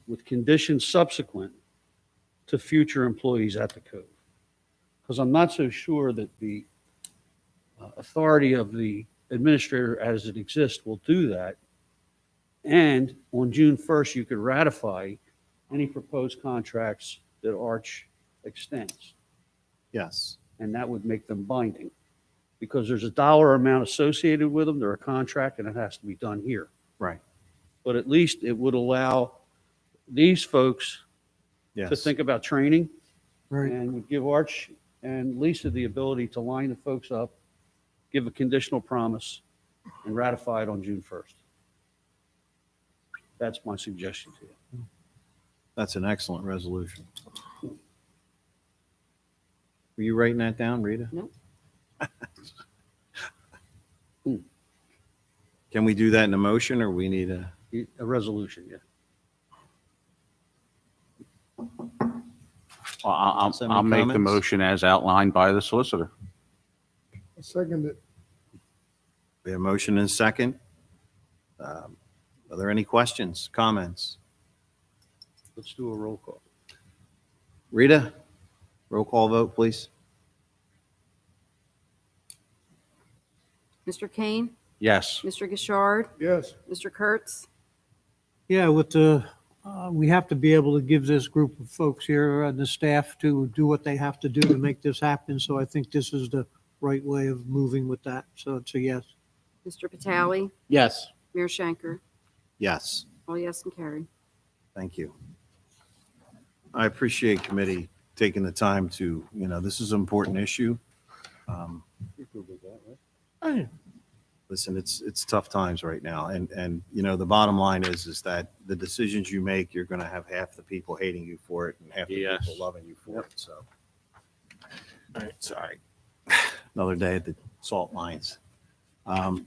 with conditions subsequent to future employees at the Cove. Because I'm not so sure that the authority of the administrator as it exists will do that. And on June 1st, you could ratify any proposed contracts that Arch extends, Yes. and that would make them binding. Because there's a dollar amount associated with them, they're a contract, and it has to be done here. Right. But at least it would allow these folks to Yes. think about training Right. and would give Arch and Lisa the ability to line the folks up, give a conditional promise, and ratify it on June 1st. That's my suggestion to you. That's an excellent resolution. Were you writing that down, Rita? Nope. Can we do that in a motion, or we need a? A resolution, yeah. Well, I'll make the comments? motion as outlined by the solicitor. I second it. We have a motion and a second. Are there any questions, comments? Let's do a roll call. Rita, roll call vote, please. Mr. Kane, Yes. Mr. Gishard, Yes. Mr. Kurtz, Yeah, with the, we have to be able to give this group of folks here and the staff to do what they have to do to make this happen. So I think this is the right way of moving with that. So it's a yes. Mr. Vitale, Yes. Mayor Schenker. Yes, All yes and carried. thank you. I appreciate committee taking the time to, this is an important issue. Listen, it's tough times right now. And the bottom line is that the decisions you make, you're going to have half the people hating you for it and half the Yes. people loving you for it. So, all right, sorry. Another day at the salt mines.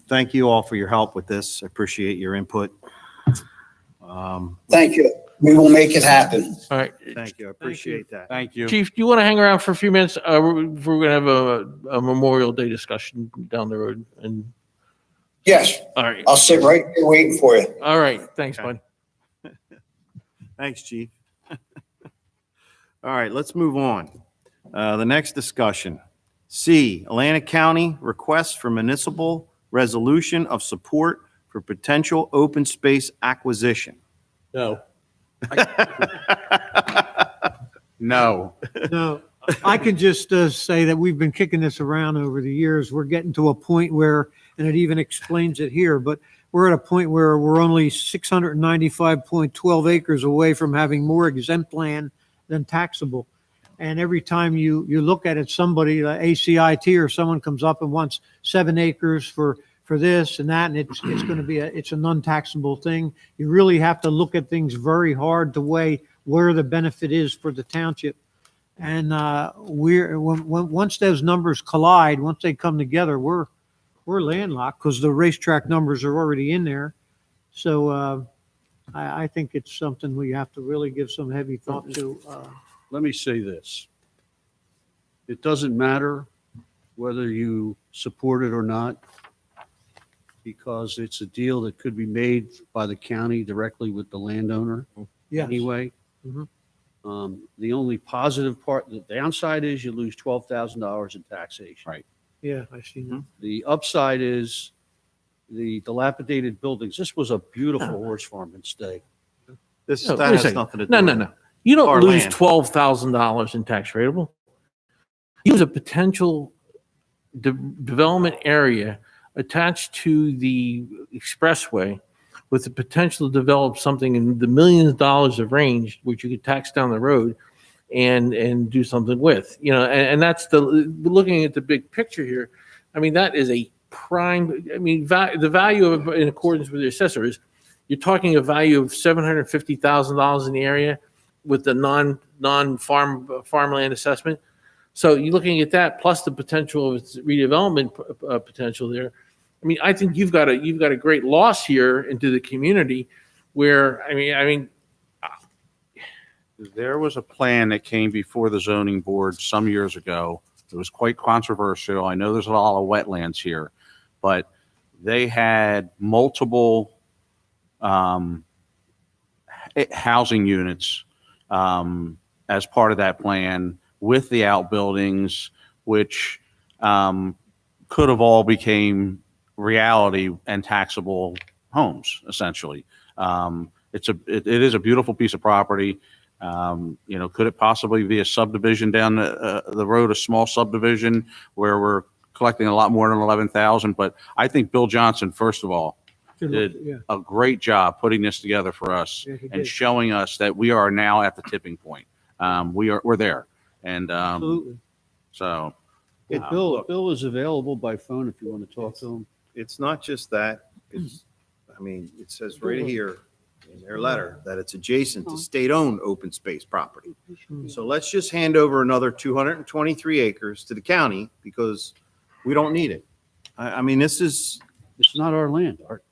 Thank you all for your help with this. I appreciate your input. Thank you. We will make it happen. All right. Thank you. I appreciate that. Thank you. Chief, do you want to hang around for a few minutes? We're going to have a Memorial Day discussion down the road. And Yes, all right. I'll sit right here waiting for you. All right. Thanks, bud. Thanks, Chief. All right, let's move on. The next discussion. C, Atlantic County request for municipal resolution of support for potential open space acquisition. No. No. No, I can just say that we've been kicking this around over the years. We're getting to a point where, and it even explains it here, but we're at a point where we're only 695.12 acres away from having more exempt land than taxable. And every time you look at it, somebody, ACIT or someone comes up and wants 7 acres for this and that, and it's going to be it's a non-taxable thing. You really have to look at things very hard to weigh where the benefit is for the township. And once those numbers collide, once they come together, we're landlocked because the racetrack numbers are already in there. So I think it's something we have to really give some heavy thought to. Let me say this. It doesn't matter whether you support it or not, because it's a deal that could be made by the county directly with the landowner Yes. anyway. Mhm. The only positive part, the downside is you lose $12,000 in taxation. Right. Yeah, I see that. The upside is the dilapidated buildings. This was a beautiful horse farm in Stay. That No, wait a has second. nothing to do No, with no, it. no. You don't Our lose land. $12,000 in tax rateable. You lose a potential development area attached to the expressway with the potential to develop something in the millions of dollars of range, which you could tax down the road and do something with, and that's looking at the big picture here. I mean, that is a prime, the value of, in accordance with the assessor, is you're talking a value of $750,000 in the area with the farmland assessment. So you're looking at that plus the potential of its redevelopment potential there. I mean, I think you've got a great loss here into the community where, There was a plan that came before the zoning board some years ago. It was quite controversial. I know there's a lot of wetlands here, but they had multiple um, housing units as part of that plan with the outbuildings, which could have all became reality and taxable homes, essentially. It is a beautiful piece of property. Could it possibly be a subdivision down the road, a small subdivision where we're collecting a lot more than 11,000? But I think Bill Johnson, first of all, did Yeah. a great job putting this together for us Yeah, he and did. showing us that we are now at the tipping point. We're there. And Absolutely. so. Bill is available by phone if you want to talk to him. It's not just that, it says right here in their letter that it's adjacent to state-owned open space property. So let's just hand over another 223 acres to the county because we don't need it. It's not our land, Art.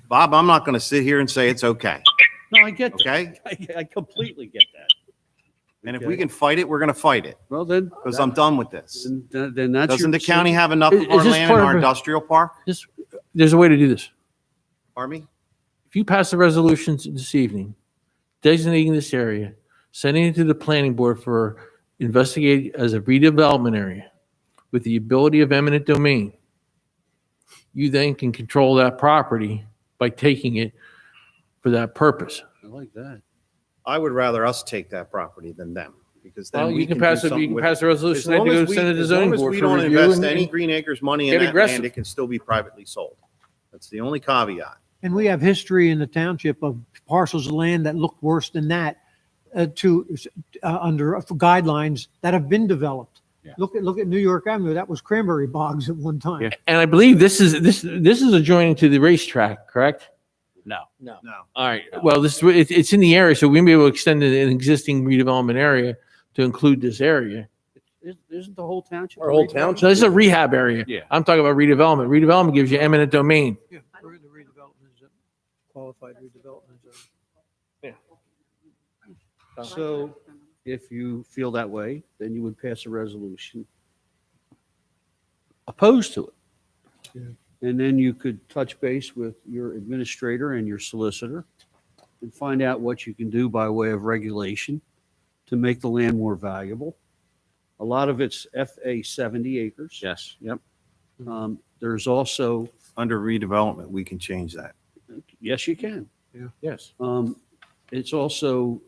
Bob, I'm not going to sit here and say it's okay, No, I get that. okay? I completely get that. And if we can fight it, we're going to fight it Well, then. because I'm done with this. Then that's. Doesn't your the county decision. have enough of Is our this land in part of our a- industrial park? There's a way to do this. Pardon me? If you pass the resolution this evening, designating this area, sending it to the planning board for investigate as a redevelopment area with the ability of eminent domain, you then can control that property by taking it for that purpose. I like that. I would rather us take that property than them because then Well, we you can do pass it, something you can with pass the As resolution, then long to go as we, send it to as zoning long as board we for don't review. invest and- any and- Green Acres money in get that aggressive. land, it can still be privately sold. That's the only caveat. And we have history in the township of parcels of land that looked worse than that under guidelines that have been developed. Yeah. Look at New York Avenue. That was cranberry bogs at one time. Yeah. And I believe this is adjoining to the racetrack, correct? No. No. All right. Well, it's in the area, so we may be able to extend an existing redevelopment area to include this area. Isn't the whole township? Our whole township. So this is a rehab area. Yeah. I'm talking about redevelopment. Redevelopment gives you eminent domain. Yeah, we're in the redevelopment zone, qualified redevelopment zone. So if you feel that way, then you would pass a resolution opposed to it. Yeah. And then you could touch base with your administrator and your solicitor and find out what you can do by way of regulation to make the land more valuable. A lot of it's FA 70 acres. Yes. Yep. There's also, Under redevelopment, we can change that. yes, you can. Yes. It's also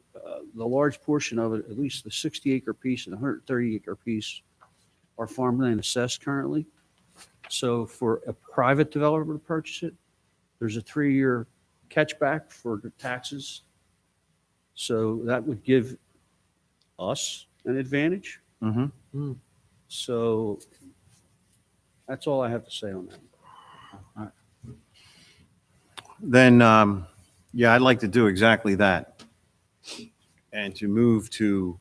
the large portion of it, at least the 60-acre piece and the 130-acre piece, are farmland assessed currently. So for a private developer to purchase it, there's a 3-year catchback for the taxes. So that would give us an advantage. Mm-hmm. So that's all I have to say on that. Then, yeah, I'd like to do exactly that. And to move to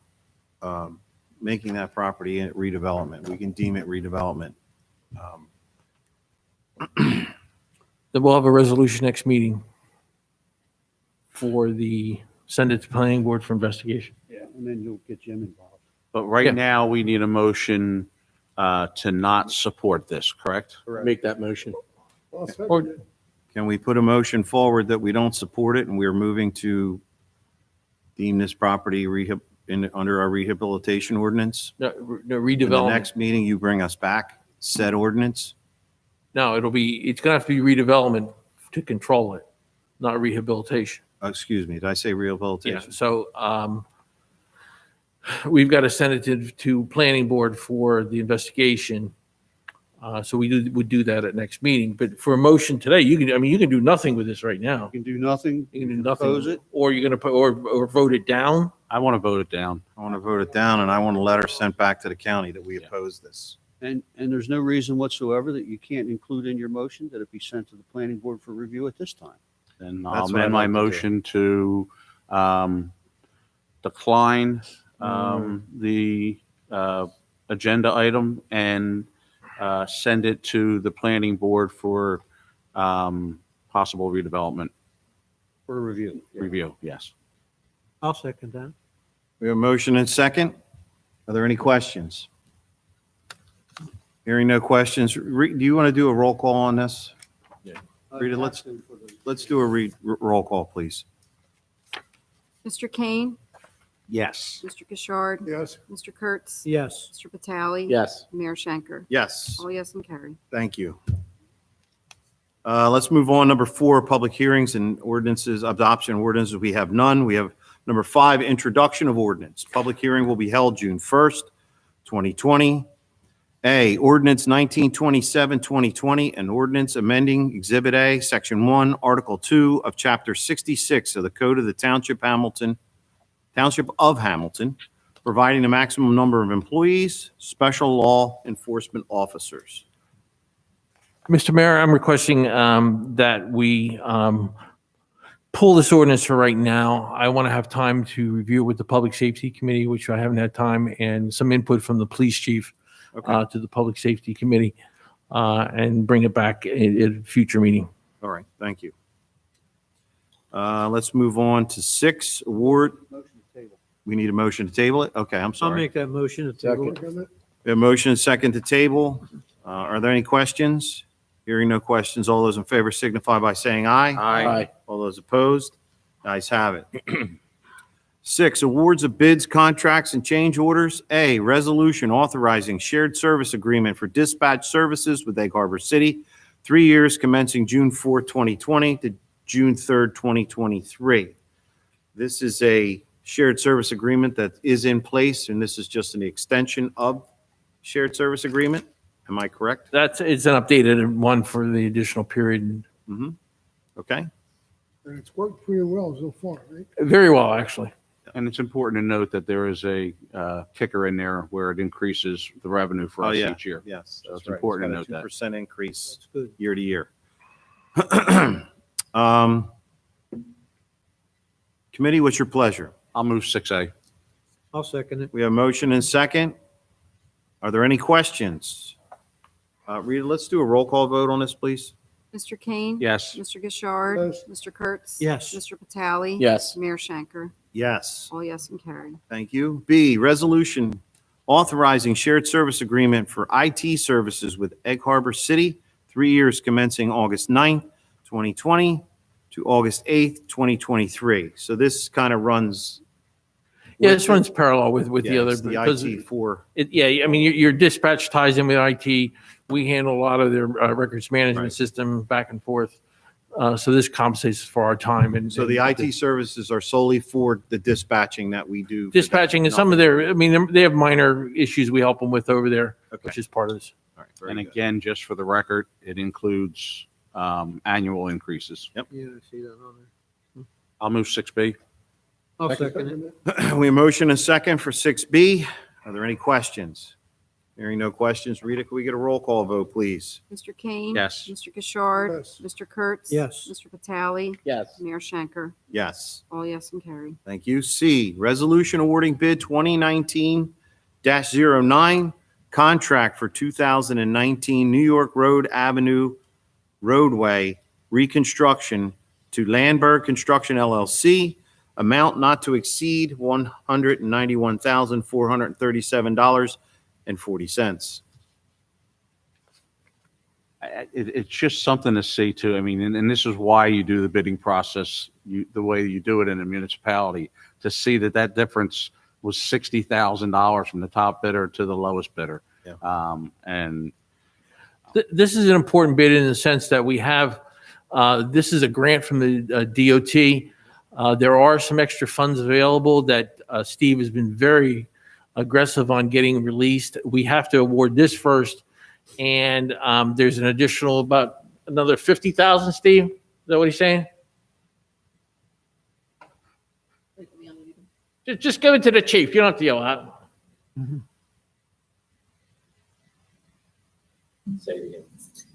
making that property a redevelopment. We can deem it redevelopment. Then we'll have a resolution next meeting for send it to planning board for investigation. Yeah. And then you'll get Jim involved. But right Yeah. now, we need a motion to not support this, correct? Make that motion. I'll second Or- it. Can we put a motion forward that we don't support it and we're moving to deem this property under our rehabilitation ordinance? No, In the redevelopment. next meeting, you bring us back said ordinance? No, it's gonna have to be redevelopment to control it, not rehabilitation. Excuse me, did I say Yeah, rehabilitation? so, we've got to send it to planning board for the investigation. So would do that at next meeting, but for a motion today, you can do nothing with this right now. You can do nothing. You can do Oppose nothing, it. or you're gonna put, or vote it down. I want to vote it down. I want to vote it down and I want a letter sent back to the county that we oppose this. And there's no reason whatsoever that you can't include in your motion that it be sent to the planning board for review at this time. And That's I'll what amend I'd my like to do. motion to decline the agenda item and send it to the planning board for possible redevelopment For review. review. Yes. I'll second that. We have a motion and second. Are there any questions? Hearing no questions, do you want to do a roll call on this? Rita, let's action for the- let's do a roll call, please. Mr. Kane, Yes. Mr. Gishard, Yes. Mr. Kurtz, Yes. Mr. Vitale. Yes. Mayor Schenker. Yes. All yes and carried. Thank you. Let's move on. Number 4, public hearings and ordinances, adoption of ordinances. We have none. We have number 5, introduction of ordinance. Public hearing will be held June 1st, 2020. A, ordinance 1927, 2020, an ordinance amending Exhibit A, Section 1, Article 2 of Chapter 66 of the Code of the Township of Hamilton, providing the maximum number of employees, special law enforcement officers. Mr. Mayor, I'm requesting that we pull this ordinance for right now. I want to have time to review it with the Public Safety Committee, which I haven't had time, and some input from the police chief to the Public Safety Committee, and bring it back at a future meeting. All right, thank you. Let's move on to 6, award. Motion to table. We need a motion to table it? Okay, I'm I'll sorry. make that motion to table. Second. We have a motion and second to table. Are there any questions? Hearing no questions, all those in favor signify by saying aye. Aye. All those opposed? Ayes have it. 6, awards of bids, contracts, and change orders. A, resolution authorizing shared service agreement for dispatch services with Egg Harbor City, 3 years commencing June 4, 2020 to June 3rd, 2023. This is a shared service agreement that is in place, and this is just an extension of shared service agreement. Am I correct? It's an updated one for the additional period. Okay. And it's worked pretty well so far, right? Very well, actually. And it's important to note that there is a kicker in there where it increases the revenue for us each year. Yes. So that's it's right. important to got a note that. 2% increase That's good. year to year. Committee, what's your pleasure? I'll move 6A. I'll second it. We have motion and second. Are there any questions? Rita, let's do a roll call vote on this, please. Mr. Kane. Yes. Mr. Gishard. Yes. Mr. Kurtz. Yes. Mr. Vitale. Yes. Mayor Schenker. Yes. All yes and carried. Thank you. B, resolution authorizing shared service agreement for IT services with Egg Harbor City, 3 years commencing August 9th, 2020 to August 8th, 2023. So this kind of runs. Yeah, this runs parallel with the Yeah, other. it's the because IT for, Yeah, I mean, your dispatch ties in with IT. We handle a lot of their records management Right. system back and forth. So this compensates for our time and. so the IT services are solely for the dispatching that we do. for them. Dispatching and some of their, I mean, they have minor issues we help them with over there, Okay. which is part of this. All right, very And good. again, just for the record, it includes annual increases. Yeah, I see that on there. I'll move 6B. I'll second it. We have motion and second for 6B. Are there any questions? Hearing no questions, Rita, can we get a roll call vote, please? Mr. Kane. Yes. Mr. Gishard. Yes. Mr. Kurtz. Yes. Mr. Vitale. Yes. Mayor Schenker. Yes. All yes and carried. Thank you. C, resolution awarding bid 2019-09, contract for 2019 New York Road Avenue roadway reconstruction to Landberg Construction LLC, amount not to exceed $191,437.40. It's just something to see too. I mean, and this is why you do the bidding process, the way you do it in a municipality, to see that difference was $60,000 from the top bidder to the lowest bidder. Yeah. And This is an important bid in the sense that we have, this is a grant from the DOT. There are some extra funds available that Steve has been very aggressive on getting released. We have to award this first, and there's an additional about another 50,000, Steve? Is that what he's saying? Just give it to the chief. You don't have to yell out. Say it again.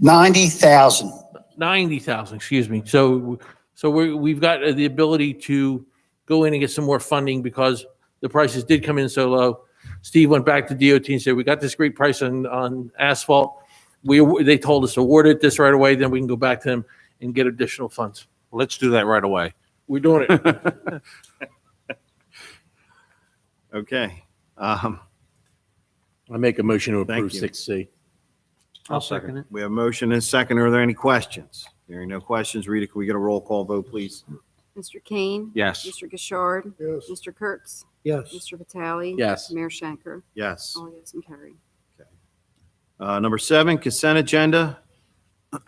90,000. 90,000, excuse me. So we've got the ability to go in and get some more funding because the prices did come in so low. Steve went back to DOT and said, we got this great price on asphalt. They told us award it this right away, then we can go back to them and get additional funds. let's do that right away. We're doing it. Okay. I make a motion to Thank approve you. 6C. I'll second it. We have motion and second. Are there any questions? Hearing no questions, Rita, can we get a roll call vote, please? Mr. Kane? Yes. Mr. Gishard? Yes. Mr. Kurtz? Yes. Mr. Vitale? Yes. Mayor Shanker? Yes. All yes and carried. Number 7, consent agenda.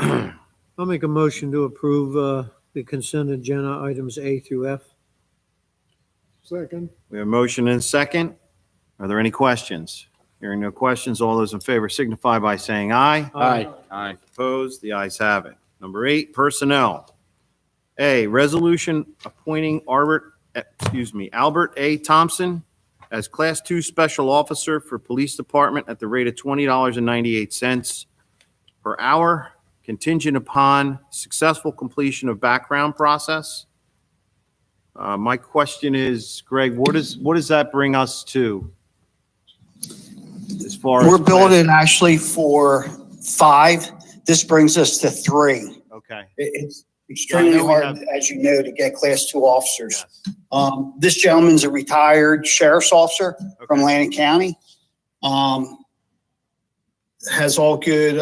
I'll make a motion to approve the consent agenda items A through F. Second. We have a motion and a second. Are there any questions? Hearing no questions, all those in favor signify by saying aye. Aye. Aye. Opposed? The ayes have it. Number 8, personnel. A, resolution appointing Albert A. Thompson as Class 2 Special Officer for Police Department at the rate of $20.98 per hour, contingent upon successful completion of background process. My question is, Greg, what does that bring us to? As far as We're building actually for 5. This brings us to 3. Okay. It's extremely Yeah, I know we hard, have- as you know, to get Class 2 officers. Yes. This gentleman's a retired sheriff's officer from Atlantic County. Has all good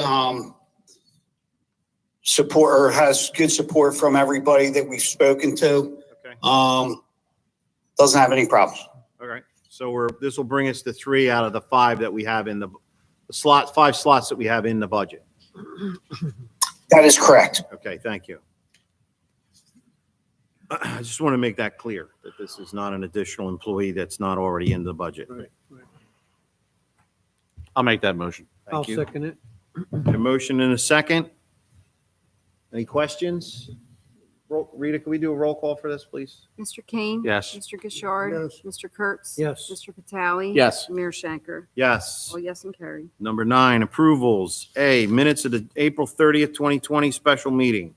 support, or has good support from everybody that we've spoken to. Okay. Doesn't have any problems. All right. So this will bring us to 3 out of the 5 that we have in the slot, 5 slots that we have in the budget. That is correct. Okay, thank you. I just want to make that clear, that this is not an additional employee that's not already in the budget. I'll make that motion. I'll Thank you. second it. A motion and a second. Any questions? Rita, can we do a roll call for this, please? Mr. Kane? Yes. Mr. Gishard? Yes. Mr. Kurtz? Yes. Mr. Vitale? Yes. Mayor Shanker? Yes. All yes and carried. Number 9, approvals. A, minutes of the April 30th, 2020 special meeting.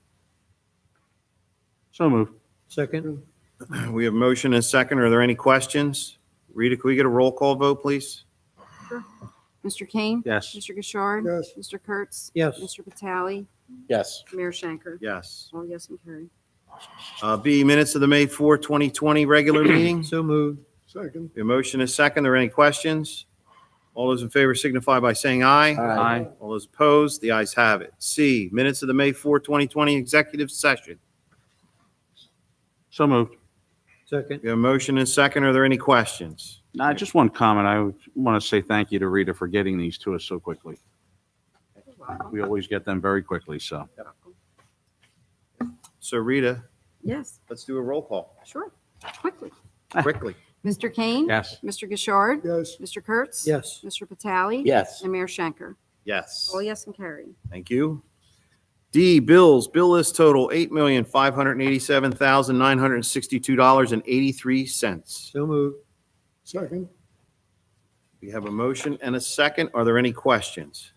So moved. Second. We have motion and second. Are there any questions? Rita, can we get a roll call vote, please? Mr. Kane? Yes. Mr. Gishard? Yes. Mr. Kurtz? Yes. Mr. Vitale? Yes. Mayor Shanker? Yes. All yes and carried. B, minutes of the May 4th, 2020 regular meeting. So moved. Second. A motion is second. Are there any questions? All those in favor signify by saying aye. Aye. All those opposed, the ayes have it. C, minutes of the May 4th, 2020 executive session. So moved. Second. We have a motion and second. Are there any questions? Just one comment. I want to say thank you to Rita for getting these to us so quickly. We always get them very quickly, so. So Rita, Yes, let's do a roll call sure. Quickly. quickly. Mr. Kane? Yes. Mr. Gishard? Yes. Mr. Kurtz? Yes. Mr. Vitale? Yes. And Mayor Shanker? Yes. All yes and carried. Thank you. D, bills. Bill list total $8,587,962.83. So moved. Second. We have a motion and a second. Are there any questions?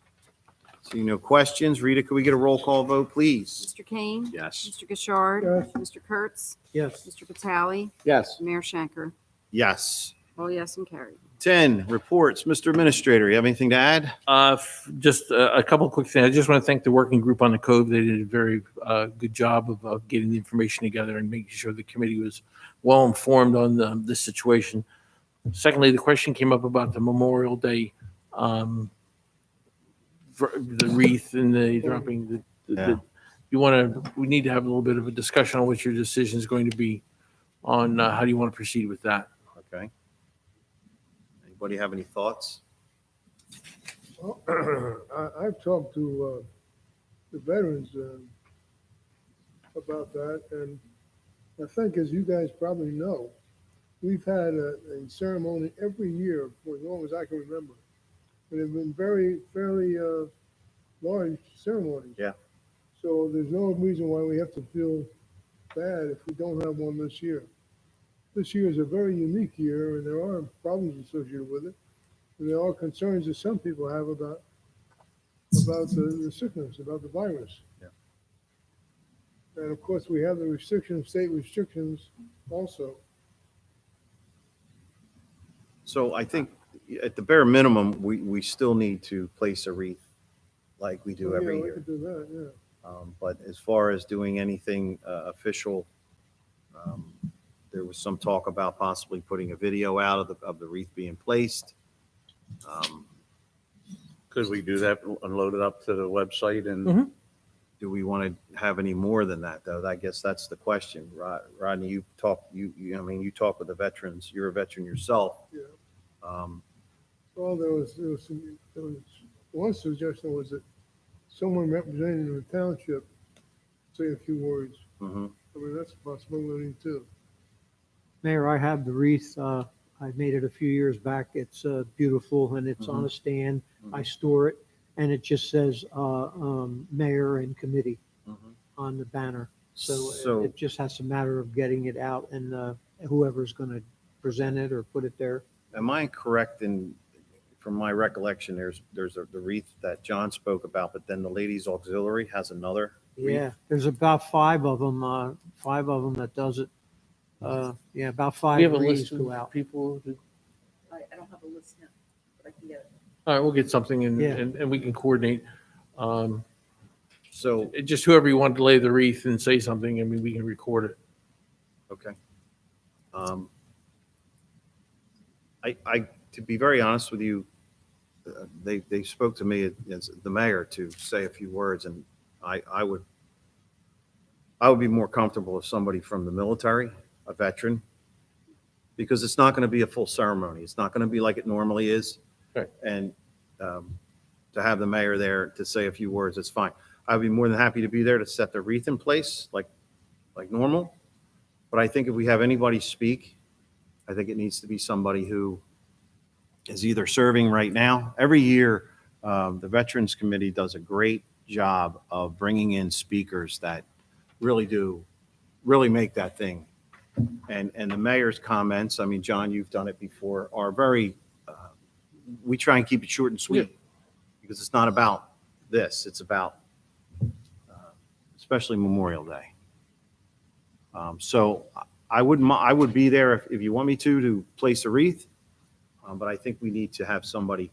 Seeing no questions, Rita, could we get a roll call vote, please? Mr. Kane? Yes. Mr. Gishard? Yes. Mr. Kurtz? Yes. Mr. Vitale? Yes. Mayor Shanker? Yes. All yes and carried. 10, reports. Mr. Administrator, you have anything to add? Just a couple of quick things. I just want to thank the working group on the code. They did a very good job of getting the information together and making sure the committee was well informed on this situation. Secondly, the question came up about the Memorial Day, the wreath and the dropping. Yeah. We need to have a little bit of a discussion on what your decision is going to be on how do you want to proceed with that. Okay. Anybody have any thoughts? Well, I've talked to the veterans about that, and I think, as you guys probably know, we've had a ceremony every year for as long as I can remember. And they've been fairly large ceremonies. Yeah. So there's no reason why we have to feel bad if we don't have one this year. This year is a very unique year, and there are problems associated with it. And there are concerns that some people have about the sickness, about the virus. Yeah. And of course, we have the restrictions, state restrictions also. So I think at the bare minimum, we still need to place a wreath like we do every Yeah, we year. could do that, yeah. But as far as doing anything official, there was some talk about possibly putting a video out of the wreath being placed. Could we do that and load it up to the website and? Mhm. do we want to have any more than that, though? I guess that's the question. Rodney, you I mean, you talk with the veterans. You're a veteran yourself. Yeah. Um, Well, there was one suggestion was that someone representing the township say a few words. mhm. I mean, that's a possibility too. Mayor, I have the wreath. I made it a few years back. It's beautiful and it's on a stand. I store it and it just says mayor and committee Mhm. on the banner. So So- it just has a matter of getting it out and whoever's going to present it or put it there. Am I correct in, from my recollection, there's the wreath that John spoke about, but then the ladies auxiliary has another wreath? Yeah, there's about five of them that does it. Yeah, about We five have a wreaths list go of out. people. I don't have a list now, but I can get it. All right, we'll get something and, Yeah. and we can coordinate. So, Just whoever you want to lay the wreath and say something, I mean, we can record it. okay. To be very honest with you, they spoke to me as the mayor to say a few words, and I would be more comfortable if somebody from the military, a veteran, because it's not going to be a full ceremony. It's not going to be like it normally is. Right. And to have the mayor there to say a few words, it's fine. I'd be more than happy to be there to set the wreath in place like normal. But I think if we have anybody speak, I think it needs to be somebody who is either serving right now. Every year, the Veterans Committee does a great job of bringing in speakers that really make that thing. And the mayor's comments, I mean, John, you've done it before, are very, we try and keep it short and sweet because it's not about this. It's about, especially Memorial Day. So I would be there if you want me to place a wreath. But I think we need to have somebody,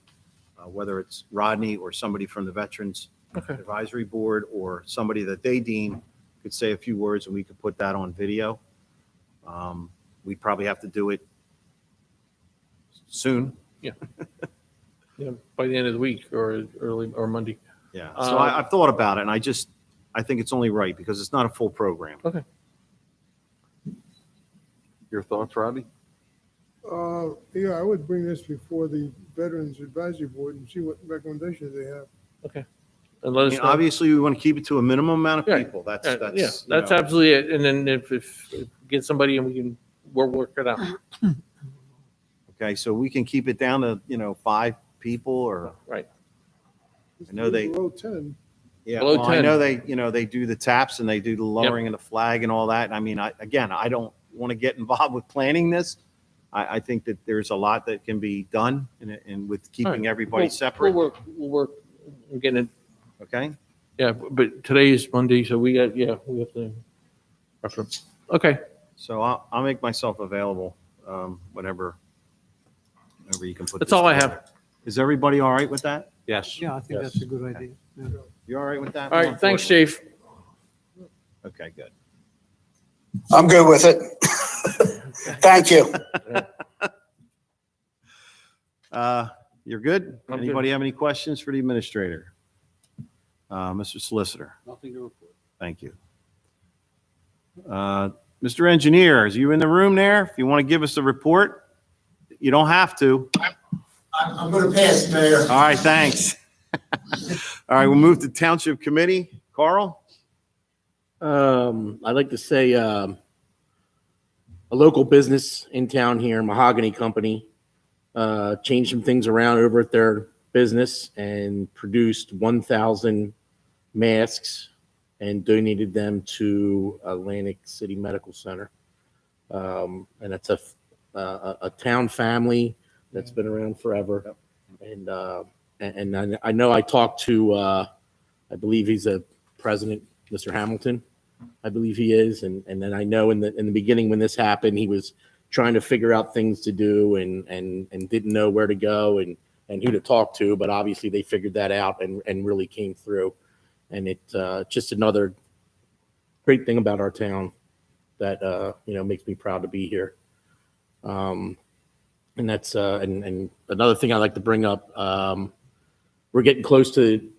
whether it's Rodney or somebody from the Veterans Advisory Board or somebody that they deem could say a few words and we could put that on video. We'd probably have to do it soon. Yeah, by the end of the week or early or Monday. Yeah. So I've thought about it and I think it's only right because it's not a full program. Okay. Your thoughts, Rodney? Yeah, I would bring this before the Veterans Advisory Board and see what recommendations they have. Okay. And let I us mean, know. obviously, we want to keep it to a minimum amount of Right. people. That's Yeah, you that's know. absolutely it. And then if get somebody and we can work it out. Okay, so we can keep it down to 5 people or Right. Just I know they- below 10. yeah. Below Well, I 10. know they do the taps and they do the lowering of the flag and all that. I mean, I don't want to get involved with planning this. I think that there's a lot that can be done and with keeping everybody separate. We'll work on getting it. Okay. Yeah, but today is Monday, so we have to reference. Okay. So I'll make myself available whenever you can put. That's this all I together. have. Is everybody all right with that? Yes. Yeah, I think Yes. that's a good idea. Yeah. You all right with that? All right. Thanks, Chief. Okay, good. I'm good with it. Thank you. You're good? I'm good. Anybody have any questions for the administrator? Mr. Solicitor, Nothing to report. thank you. Mr. Engineer, is you in the room there? If you want to give us a report, you don't have to. I'm going to pass, Mayor. All right, thanks. All right, we'll move to Township Committee. Carl? I'd like to say a local business in town here, Mahogany Company, changed some things around over at their business and produced 1,000 masks and donated them to Atlantic City Medical Center. And it's a town family that's been around forever. And I know I talked to, I believe he's a president, Mr. Hamilton. I believe he is. And then I know in the beginning when this happened, he was trying to figure out things to do and didn't know where to go and who to talk to. But obviously they figured that out and really came through. And it's just another great thing about our town that, makes me proud to be here. And that's, and another thing I'd like to bring up, we're getting close to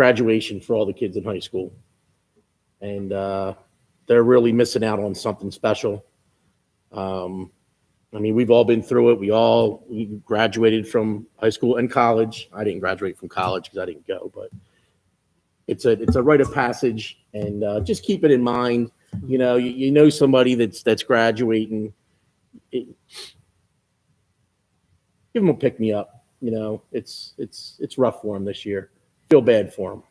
graduation for all the kids in high school. And they're really missing out on something special. I mean, we've all been through it. We graduated from high school and college. I didn't graduate from college because I didn't go, but it's a rite of passage, and just keep it in mind. You know, you know somebody that's graduating. Give them a pick me up. You know, it's rough for them this year. Feel bad for them.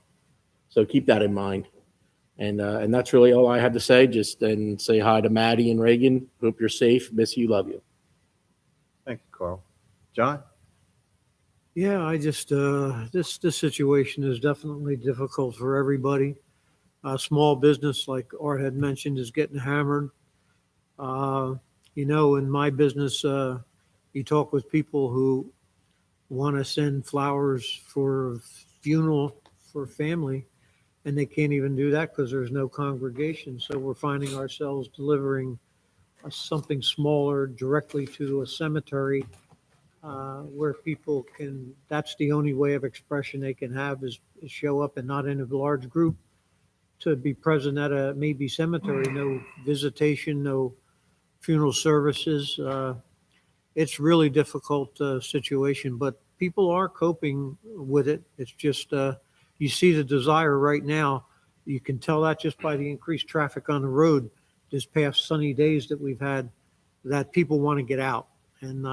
So keep that in mind. And that's really all I had to say. Just and say hi to Maddie and Reagan. Hope you're safe. Miss you. Love you. Thank you, Carl. John? Yeah, I just, this situation is definitely difficult for everybody. Small business, like Art had mentioned, is getting hammered. You know, in my business, you talk with people who want to send flowers for funeral for family, and they can't even do that because there's no congregation. So we're finding ourselves delivering something smaller directly to a cemetery where people can, that's the only way of expression they can have is show up and not in a large group to be present at a maybe cemetery, no visitation, no funeral services. It's really difficult situation, but people are coping with it. It's just, you see the desire right now. You can tell that just by the increased traffic on the road this past sunny days that we've had, that people want to get out. And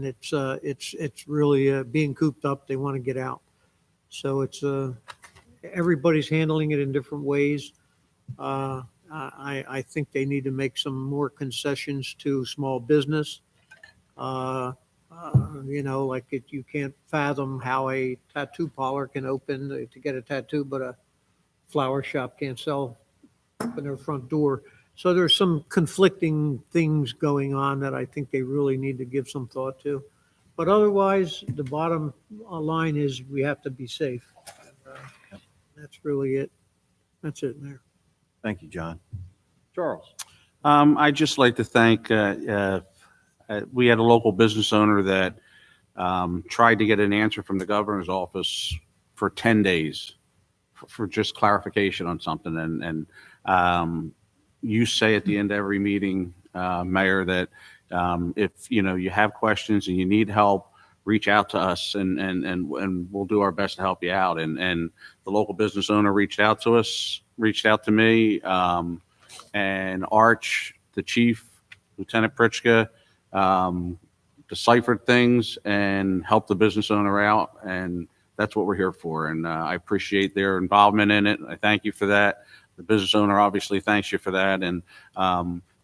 it's really being cooped up. They want to get out. So it's everybody's handling it in different ways. I think they need to make some more concessions to small business. You know, like you can't fathom how a tattoo parlor can open to get a tattoo, but a flower shop can't sell in their front door. So there's some conflicting things going on that I think they really need to give some thought to. But otherwise, the bottom line is we have to be safe. That's really it. That's it, Mayor. Thank you, John. Charles. I'd just like to thank, we had a local business owner that tried to get an answer from the governor's office for 10 days for just clarification on something. And you say at the end of every meeting, Mayor, that if you have questions and you need help, reach out to us and we'll do our best to help you out. And the local business owner reached out to us, reached out to me, and Arch, the chief, Lieutenant Pritchka, deciphered things and helped the business owner out. And that's what we're here for. And I appreciate their involvement in it. I thank you for that. The business owner obviously thanks you for that. And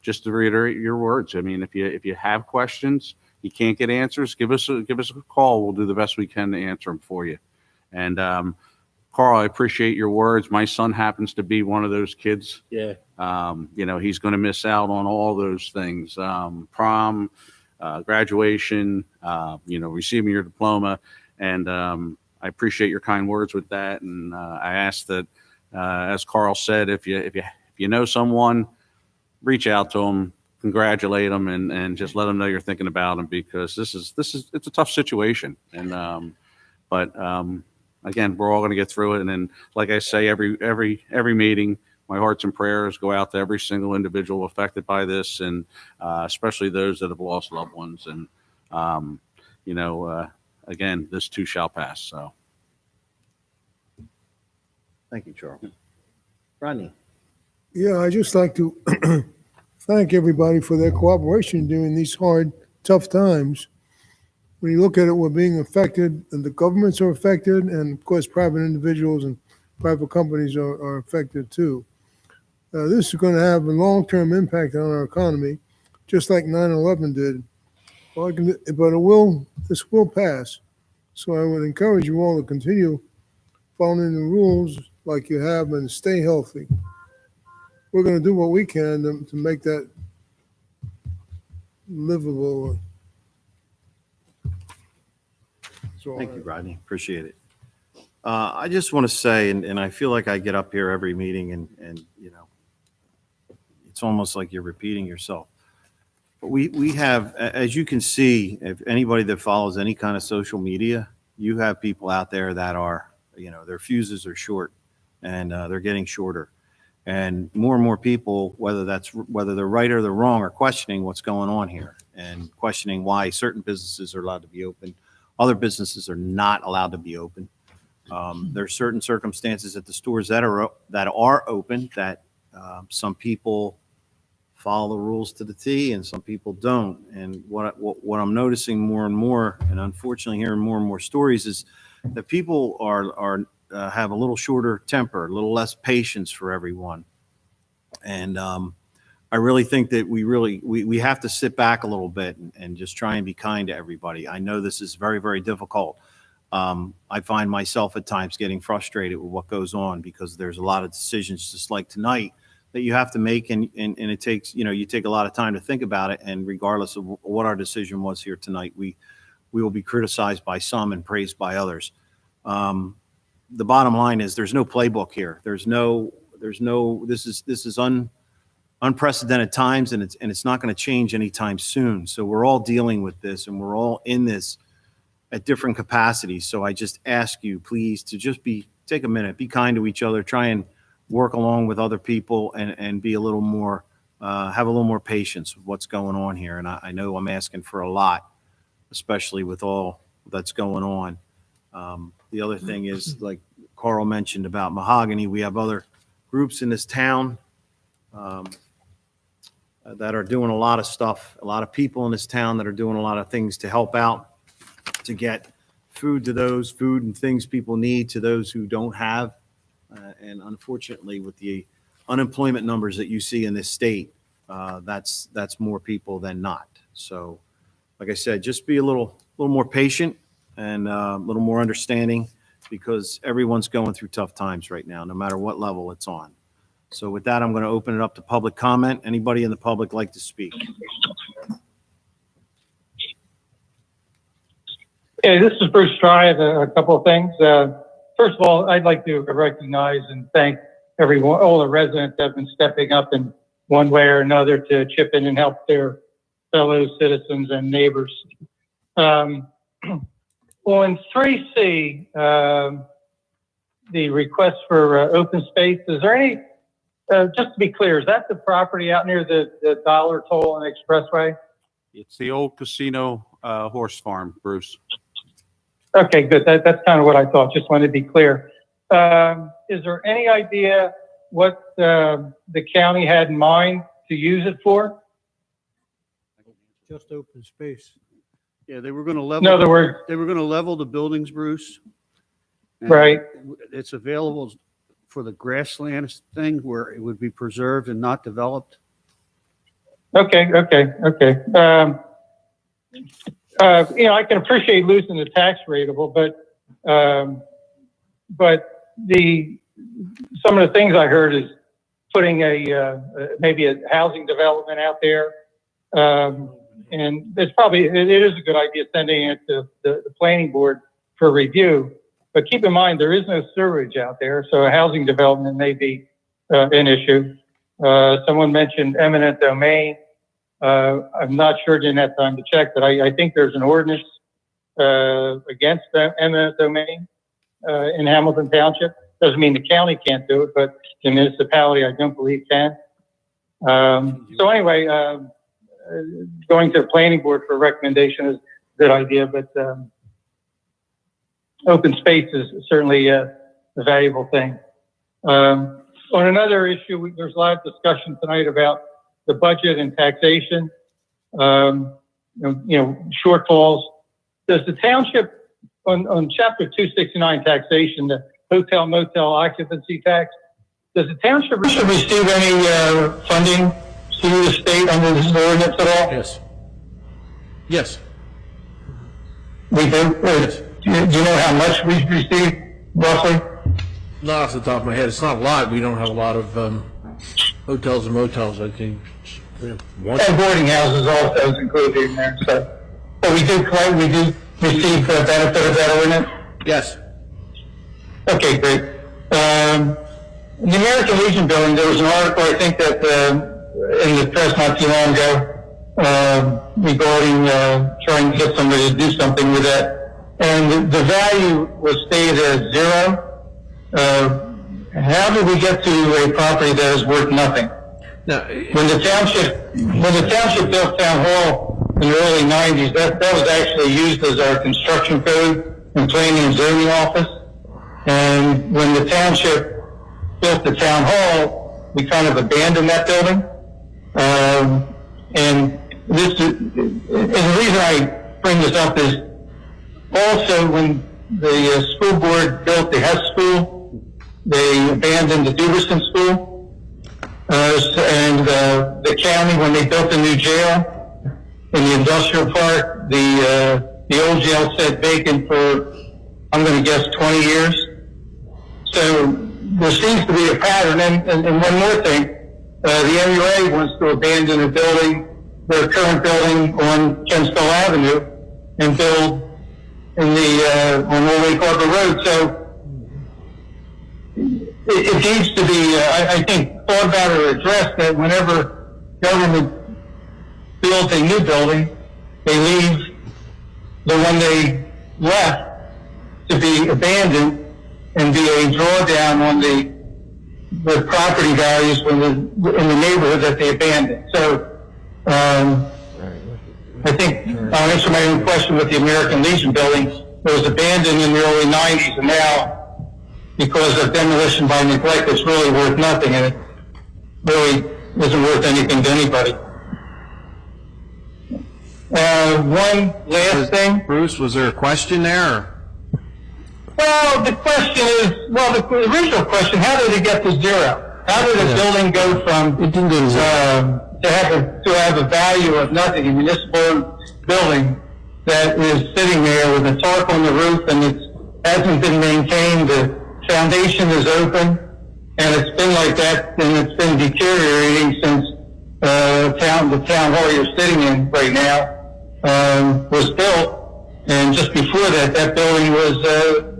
just to reiterate your words, I mean, if you have questions, you can't get answers, give us a call. We'll do the best we can to answer them for you. And Carl, I appreciate your words. My son happens to be one of those kids. Yeah. He's going to miss out on all those things. Prom, graduation, receiving your diploma. And I appreciate your kind words with that. And I ask that, as Carl said, if you know someone, reach out to them, congratulate them, and just let them know you're thinking about them, because it's a tough situation. And but again, we're all going to get through it. And then, like I say, every meeting, my hearts and prayers go out to every single individual affected by this, and especially those that have lost loved ones. And again, this too shall pass. So. Thank you, Charles. Rodney? Yeah, I'd just like to thank everybody for their cooperation during these hard, tough times. When you look at it, we're being affected, and the governments are affected, and of course, private individuals and private companies are affected too. This is going to have a long-term impact on our economy, just like 9/11 did. But this will pass. So I would encourage you all to continue following the rules like you have and stay healthy. We're going to do what we can to make that livable. Thank you, Rodney. Appreciate it. I just want to say, and I feel like I get up here every meeting and it's almost like you're repeating yourself. But we have, as you can see, if anybody that follows any kind of social media, you have people out there that are their fuses are short, and they're getting shorter. And more people, whether they're right or they're wrong, are questioning what's going on here and questioning why certain businesses are allowed to be open, other businesses are not allowed to be open. There are certain circumstances at the stores that are open that some people follow the rules to the T and some people don't. And what I'm noticing more and more, and unfortunately hearing more and more stories, is that people have a little shorter temper, a little less patience for everyone. And I really think that we have to sit back a little bit and just try and be kind to everybody. I know this is very, very difficult. I find myself at times getting frustrated with what goes on because there's a lot of decisions just like tonight that you have to make, and it takes, you take a lot of time to think about it. And regardless of what our decision was here tonight, we will be criticized by some and praised by others. The bottom line is there's no playbook here. This is unprecedented times, and it's not going to change anytime soon. So we're all dealing with this, and we're all in this at different capacities. So I just ask you, please, to just take a minute, be kind to each other, try and work along with other people, and be a little more, have a little more patience with what's going on here. And I know I'm asking for a lot, especially with all that's going on. The other thing is, like Carl mentioned about Mahogany, we have other groups in this town that are doing a lot of stuff, a lot of people in this town that are doing a lot of things to help out, to get food and things people need to those who don't have. And unfortunately, with the unemployment numbers that you see in this state, that's more people than not. So, like I said, just be a little more patient and a little more understanding, because everyone's going through tough times right now, no matter what level it's on. So with that, I'm going to open it up to public comment. Anybody in the public like to speak? Yeah, this is Bruce Stry. A couple of things. First of all, I'd like to recognize and thank everyone, all the residents that have been stepping up in one way or another to chip in and help their fellow citizens and neighbors. Well, in 3C, the request for open space, is there any, just to be clear, is that the property out near the Dollar Toll and Expressway? It's the old casino horse farm, Bruce. Okay, good. That's kind of what I thought. Just wanted to be clear. Is there any idea what the county had in mind to use it for? Just open space. Yeah, they were going to level. In other words, They were going to level the buildings, Bruce. And right. It's available for the grassland thing where it would be preserved and not developed. Okay. I can appreciate losing the tax rateable, but some of the things I heard is putting maybe a housing development out there. And it is a good idea sending it to the planning board for review. But keep in mind, there is no sewerage out there, so a housing development may be an issue. Someone mentioned eminent domain. I'm not sure, didn't have time to check, but I think there's an ordinance against eminent domain in Hamilton Township. Doesn't mean the county can't do it, but the municipality, I don't believe, can. So anyway, going to the planning board for a recommendation is a good idea, but open space is certainly a valuable thing. On another issue, there's a lot of discussion tonight about the budget and taxation, shortfalls. Does the township, on chapter 269 taxation, the hotel motel occupancy tax, does the township receive any funding through the state under this ordinance at all? Yes. Yes. We do? Yes. Do you know how much we receive roughly? Not off the top of my head. It's not a lot. We don't have a lot of hotels and motels. I think And boarding houses also is included in there. So we do receive the benefit of that ordinance? yes. Okay, great. The American Legion building, there was an article, I think, that in the press not too long ago regarding trying to get somebody to do something with that and the value was stated as zero. How did we get to a property that is worth nothing? When the township built Town Hall in the early 90s, that was actually used as our construction code and planning and zoning office. And when the township built the Town Hall, we kind of abandoned that building. And the reason I bring this up is also when the school board built the Hess School, they abandoned the Duberson School. And the county, when they built the new jail in the industrial park, the old jail sat vacant for, I'm going to guess, 20 years. So there seems to be a pattern. And one more thing, the MUA wants to abandon a building, their current building on Kensville Avenue, and build in the on Old Lake Harbor Road. So it needs to be, I think, thought about or addressed that whenever government builds a new building, they leave the one they left to be abandoned and be a drawdown on the property values in the neighborhood that they abandoned. So I think I'll answer my own question with the American Legion building. It was abandoned in the early 90s, and now, because of demolition by neglect, it's really worth nothing, and it really isn't worth anything to anybody. One last thing. Bruce, was there a question there? Or? Well, the question is, the original question, how did it get to zero? How did a building go from, to have a value of nothing, a municipal building that is sitting there with a tarp on the roof and it hasn't been maintained, the foundation is open, and it's been like that, and it's been deteriorating since the town hall you're sitting in right now was built. And just before that, that building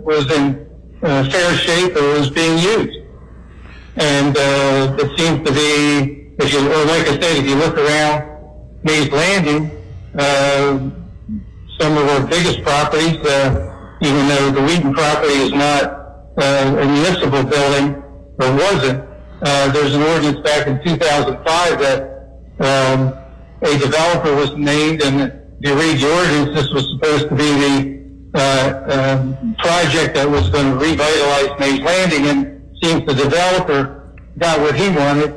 was in fair shape. It was being used, and it seems to be, like I said, if you look around Mays Landing, some of our biggest properties, even though the Wheaton property is not a municipal building, or wasn't, there's an ordinance back in 2005 that a developer was named, and if you read the ordinance, this was supposed to be the project that was going to revitalize Mays Landing, and seems the developer got what he wanted,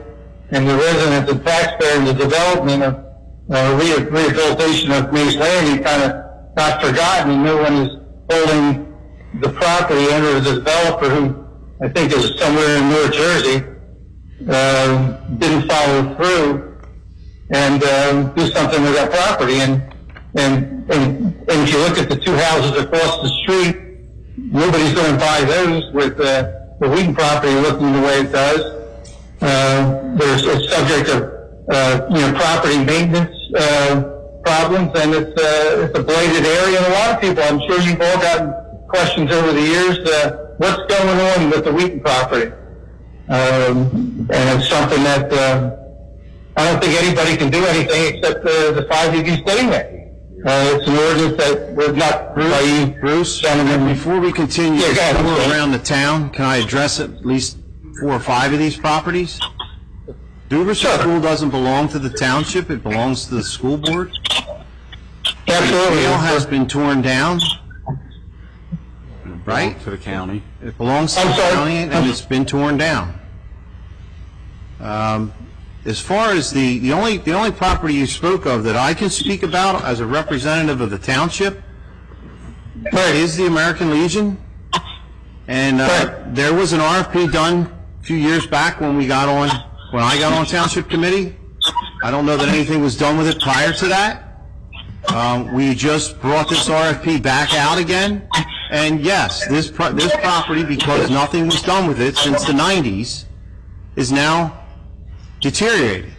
and the residents and taxpayer in the development of rehabilitation of Mays Landing kind of got forgotten, and no one is holding the property under the developer, who I think is somewhere in North Jersey, didn't follow through and do something with that property. And if you look at the two houses across the street, nobody's going to buy those with the Wheaton property looking the way it does. There's a subject of property maintenance problems, and it's a blighted area. And a lot of people, I'm sure you've all gotten questions over the years, what's going on with the Wheaton property? And it's something that I don't think anybody can do anything except the five of you sitting there. It's an ordinance that was not by you, Bruce, gentlemen. before we continue to tour around the town, can I address at least 4 or 5 of these properties? Duberson School doesn't belong to the township, it belongs to the school board. Absolutely. The jail has been torn down, right? To the county. It belongs to the county, and it's been torn down. As far as the only property you spoke of that I can speak about as a representative of the township is the American Legion. And there was an RFP done a few years back when I got on township committee. I don't know that anything was done with it prior to that. We just brought this RFP back out again. And yes, this property, because nothing was done with it since the 90s, is now deteriorated.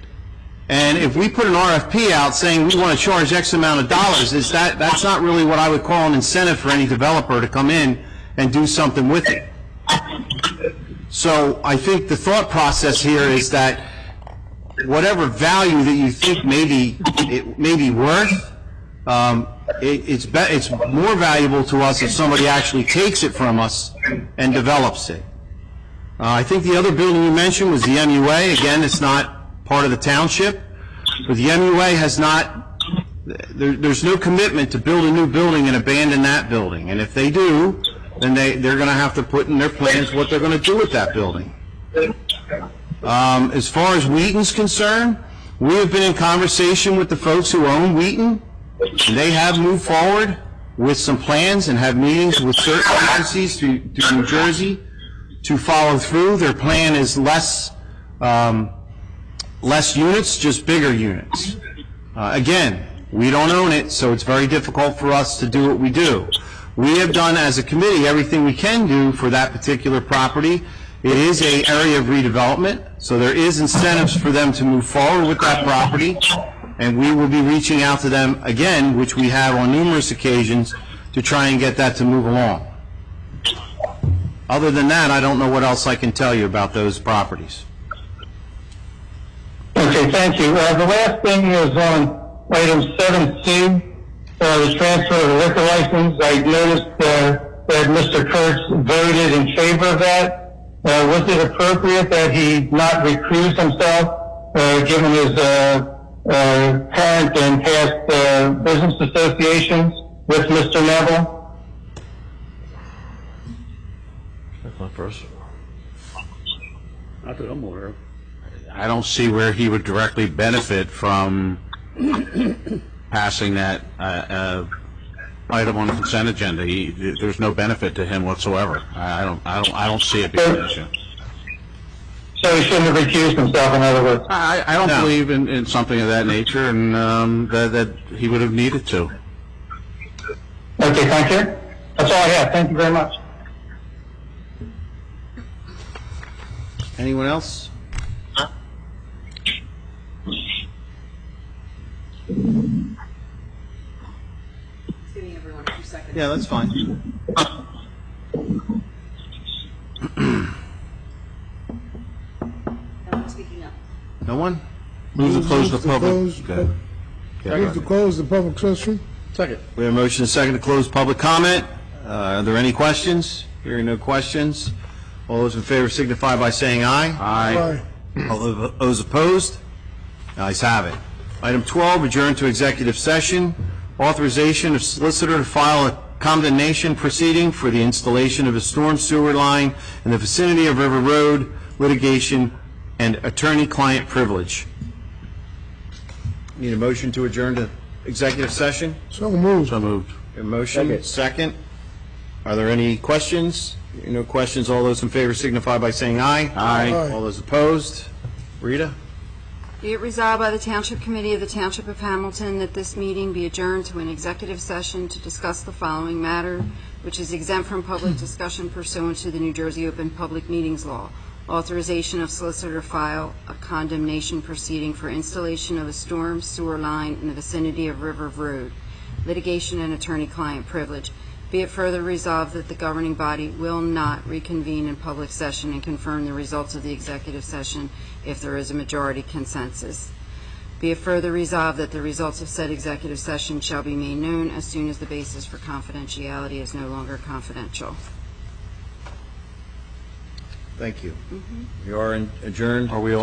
And if we put an RFP out saying we want to charge X amount of dollars, that's not really what I would call an incentive for any developer to come in and do something with it. So I think the thought process here is that whatever value that you think it may be worth, it's more valuable to us if somebody actually takes it from us and develops it. I think the other building you mentioned was the MUA. Again, it's not part of the township, but the MUA has not, there's no commitment to build a new building and abandon that building. And if they do, then they're going to have to put in their plans what they're going to do with that building. As far as Wheaton's concerned, we have been in conversation with the folks who own Wheaton, and they have moved forward with some plans and have meetings with certain agencies through New Jersey to follow through. Their plan is less units, just bigger units. Again, we don't own it, so it's very difficult for us to do what we do. We have done, as a committee, everything we can do for that particular property. It is an area of redevelopment, so there is incentives for them to move forward with that property, and we will be reaching out to them again, which we have on numerous occasions, to try and get that to move along. Other than that, I don't know what else I can tell you about those properties. Okay, thank you. The last thing is on item 7C, the transfer of the liquor license. I noticed that Mr. Kurtz voted in favor of that. Was it appropriate that he not recuse himself, given his current and past business associations with Mr. Neville? Not that I'm aware of. I don't see where he would directly benefit from passing that item on the consent agenda. There's no benefit to him whatsoever. I don't see it being an issue. So he shouldn't have recused himself, in other words? I don't believe in something of that nature, and that he would have needed to. Okay, thank you. That's all I have. Thank you very much. Anyone else? Giving everyone a few seconds. Yeah, that's fine. No one speaking up. No one? Move to close the public. Move to close the public session. Second. We have a motion and a second to close public comment. Are there any questions? Hearing no questions. All those in favor signify by saying aye. Aye. All those opposed? Ayes have it. Item 12, adjourn to executive session. Authorization of solicitor to file a condemnation proceeding for the installation of a storm sewer line in the vicinity of River Road, litigation, and attorney-client privilege. Need a motion to adjourn to executive session? So moved. So moved. A motion, second. Are there any questions? No questions. All those in favor signify by saying aye. Aye. All those opposed? Rita? Be it resolved by the Township Committee of the Township of Hamilton that this meeting be adjourned to an executive session to discuss the following matter, which is exempt from public discussion pursuant to the New Jersey Open Public Meetings Law. Authorization of solicitor to file a condemnation proceeding for installation of a storm sewer line in the vicinity of River Road, litigation and attorney-client privilege. Be it further resolved that the governing body will not reconvene in public session and confirm the results of the executive session if there is a majority consensus. Be it further resolved that the results of said executive session shall be made known as soon as the basis for confidentiality is no longer confidential. Thank you. We are adjourned. Are we all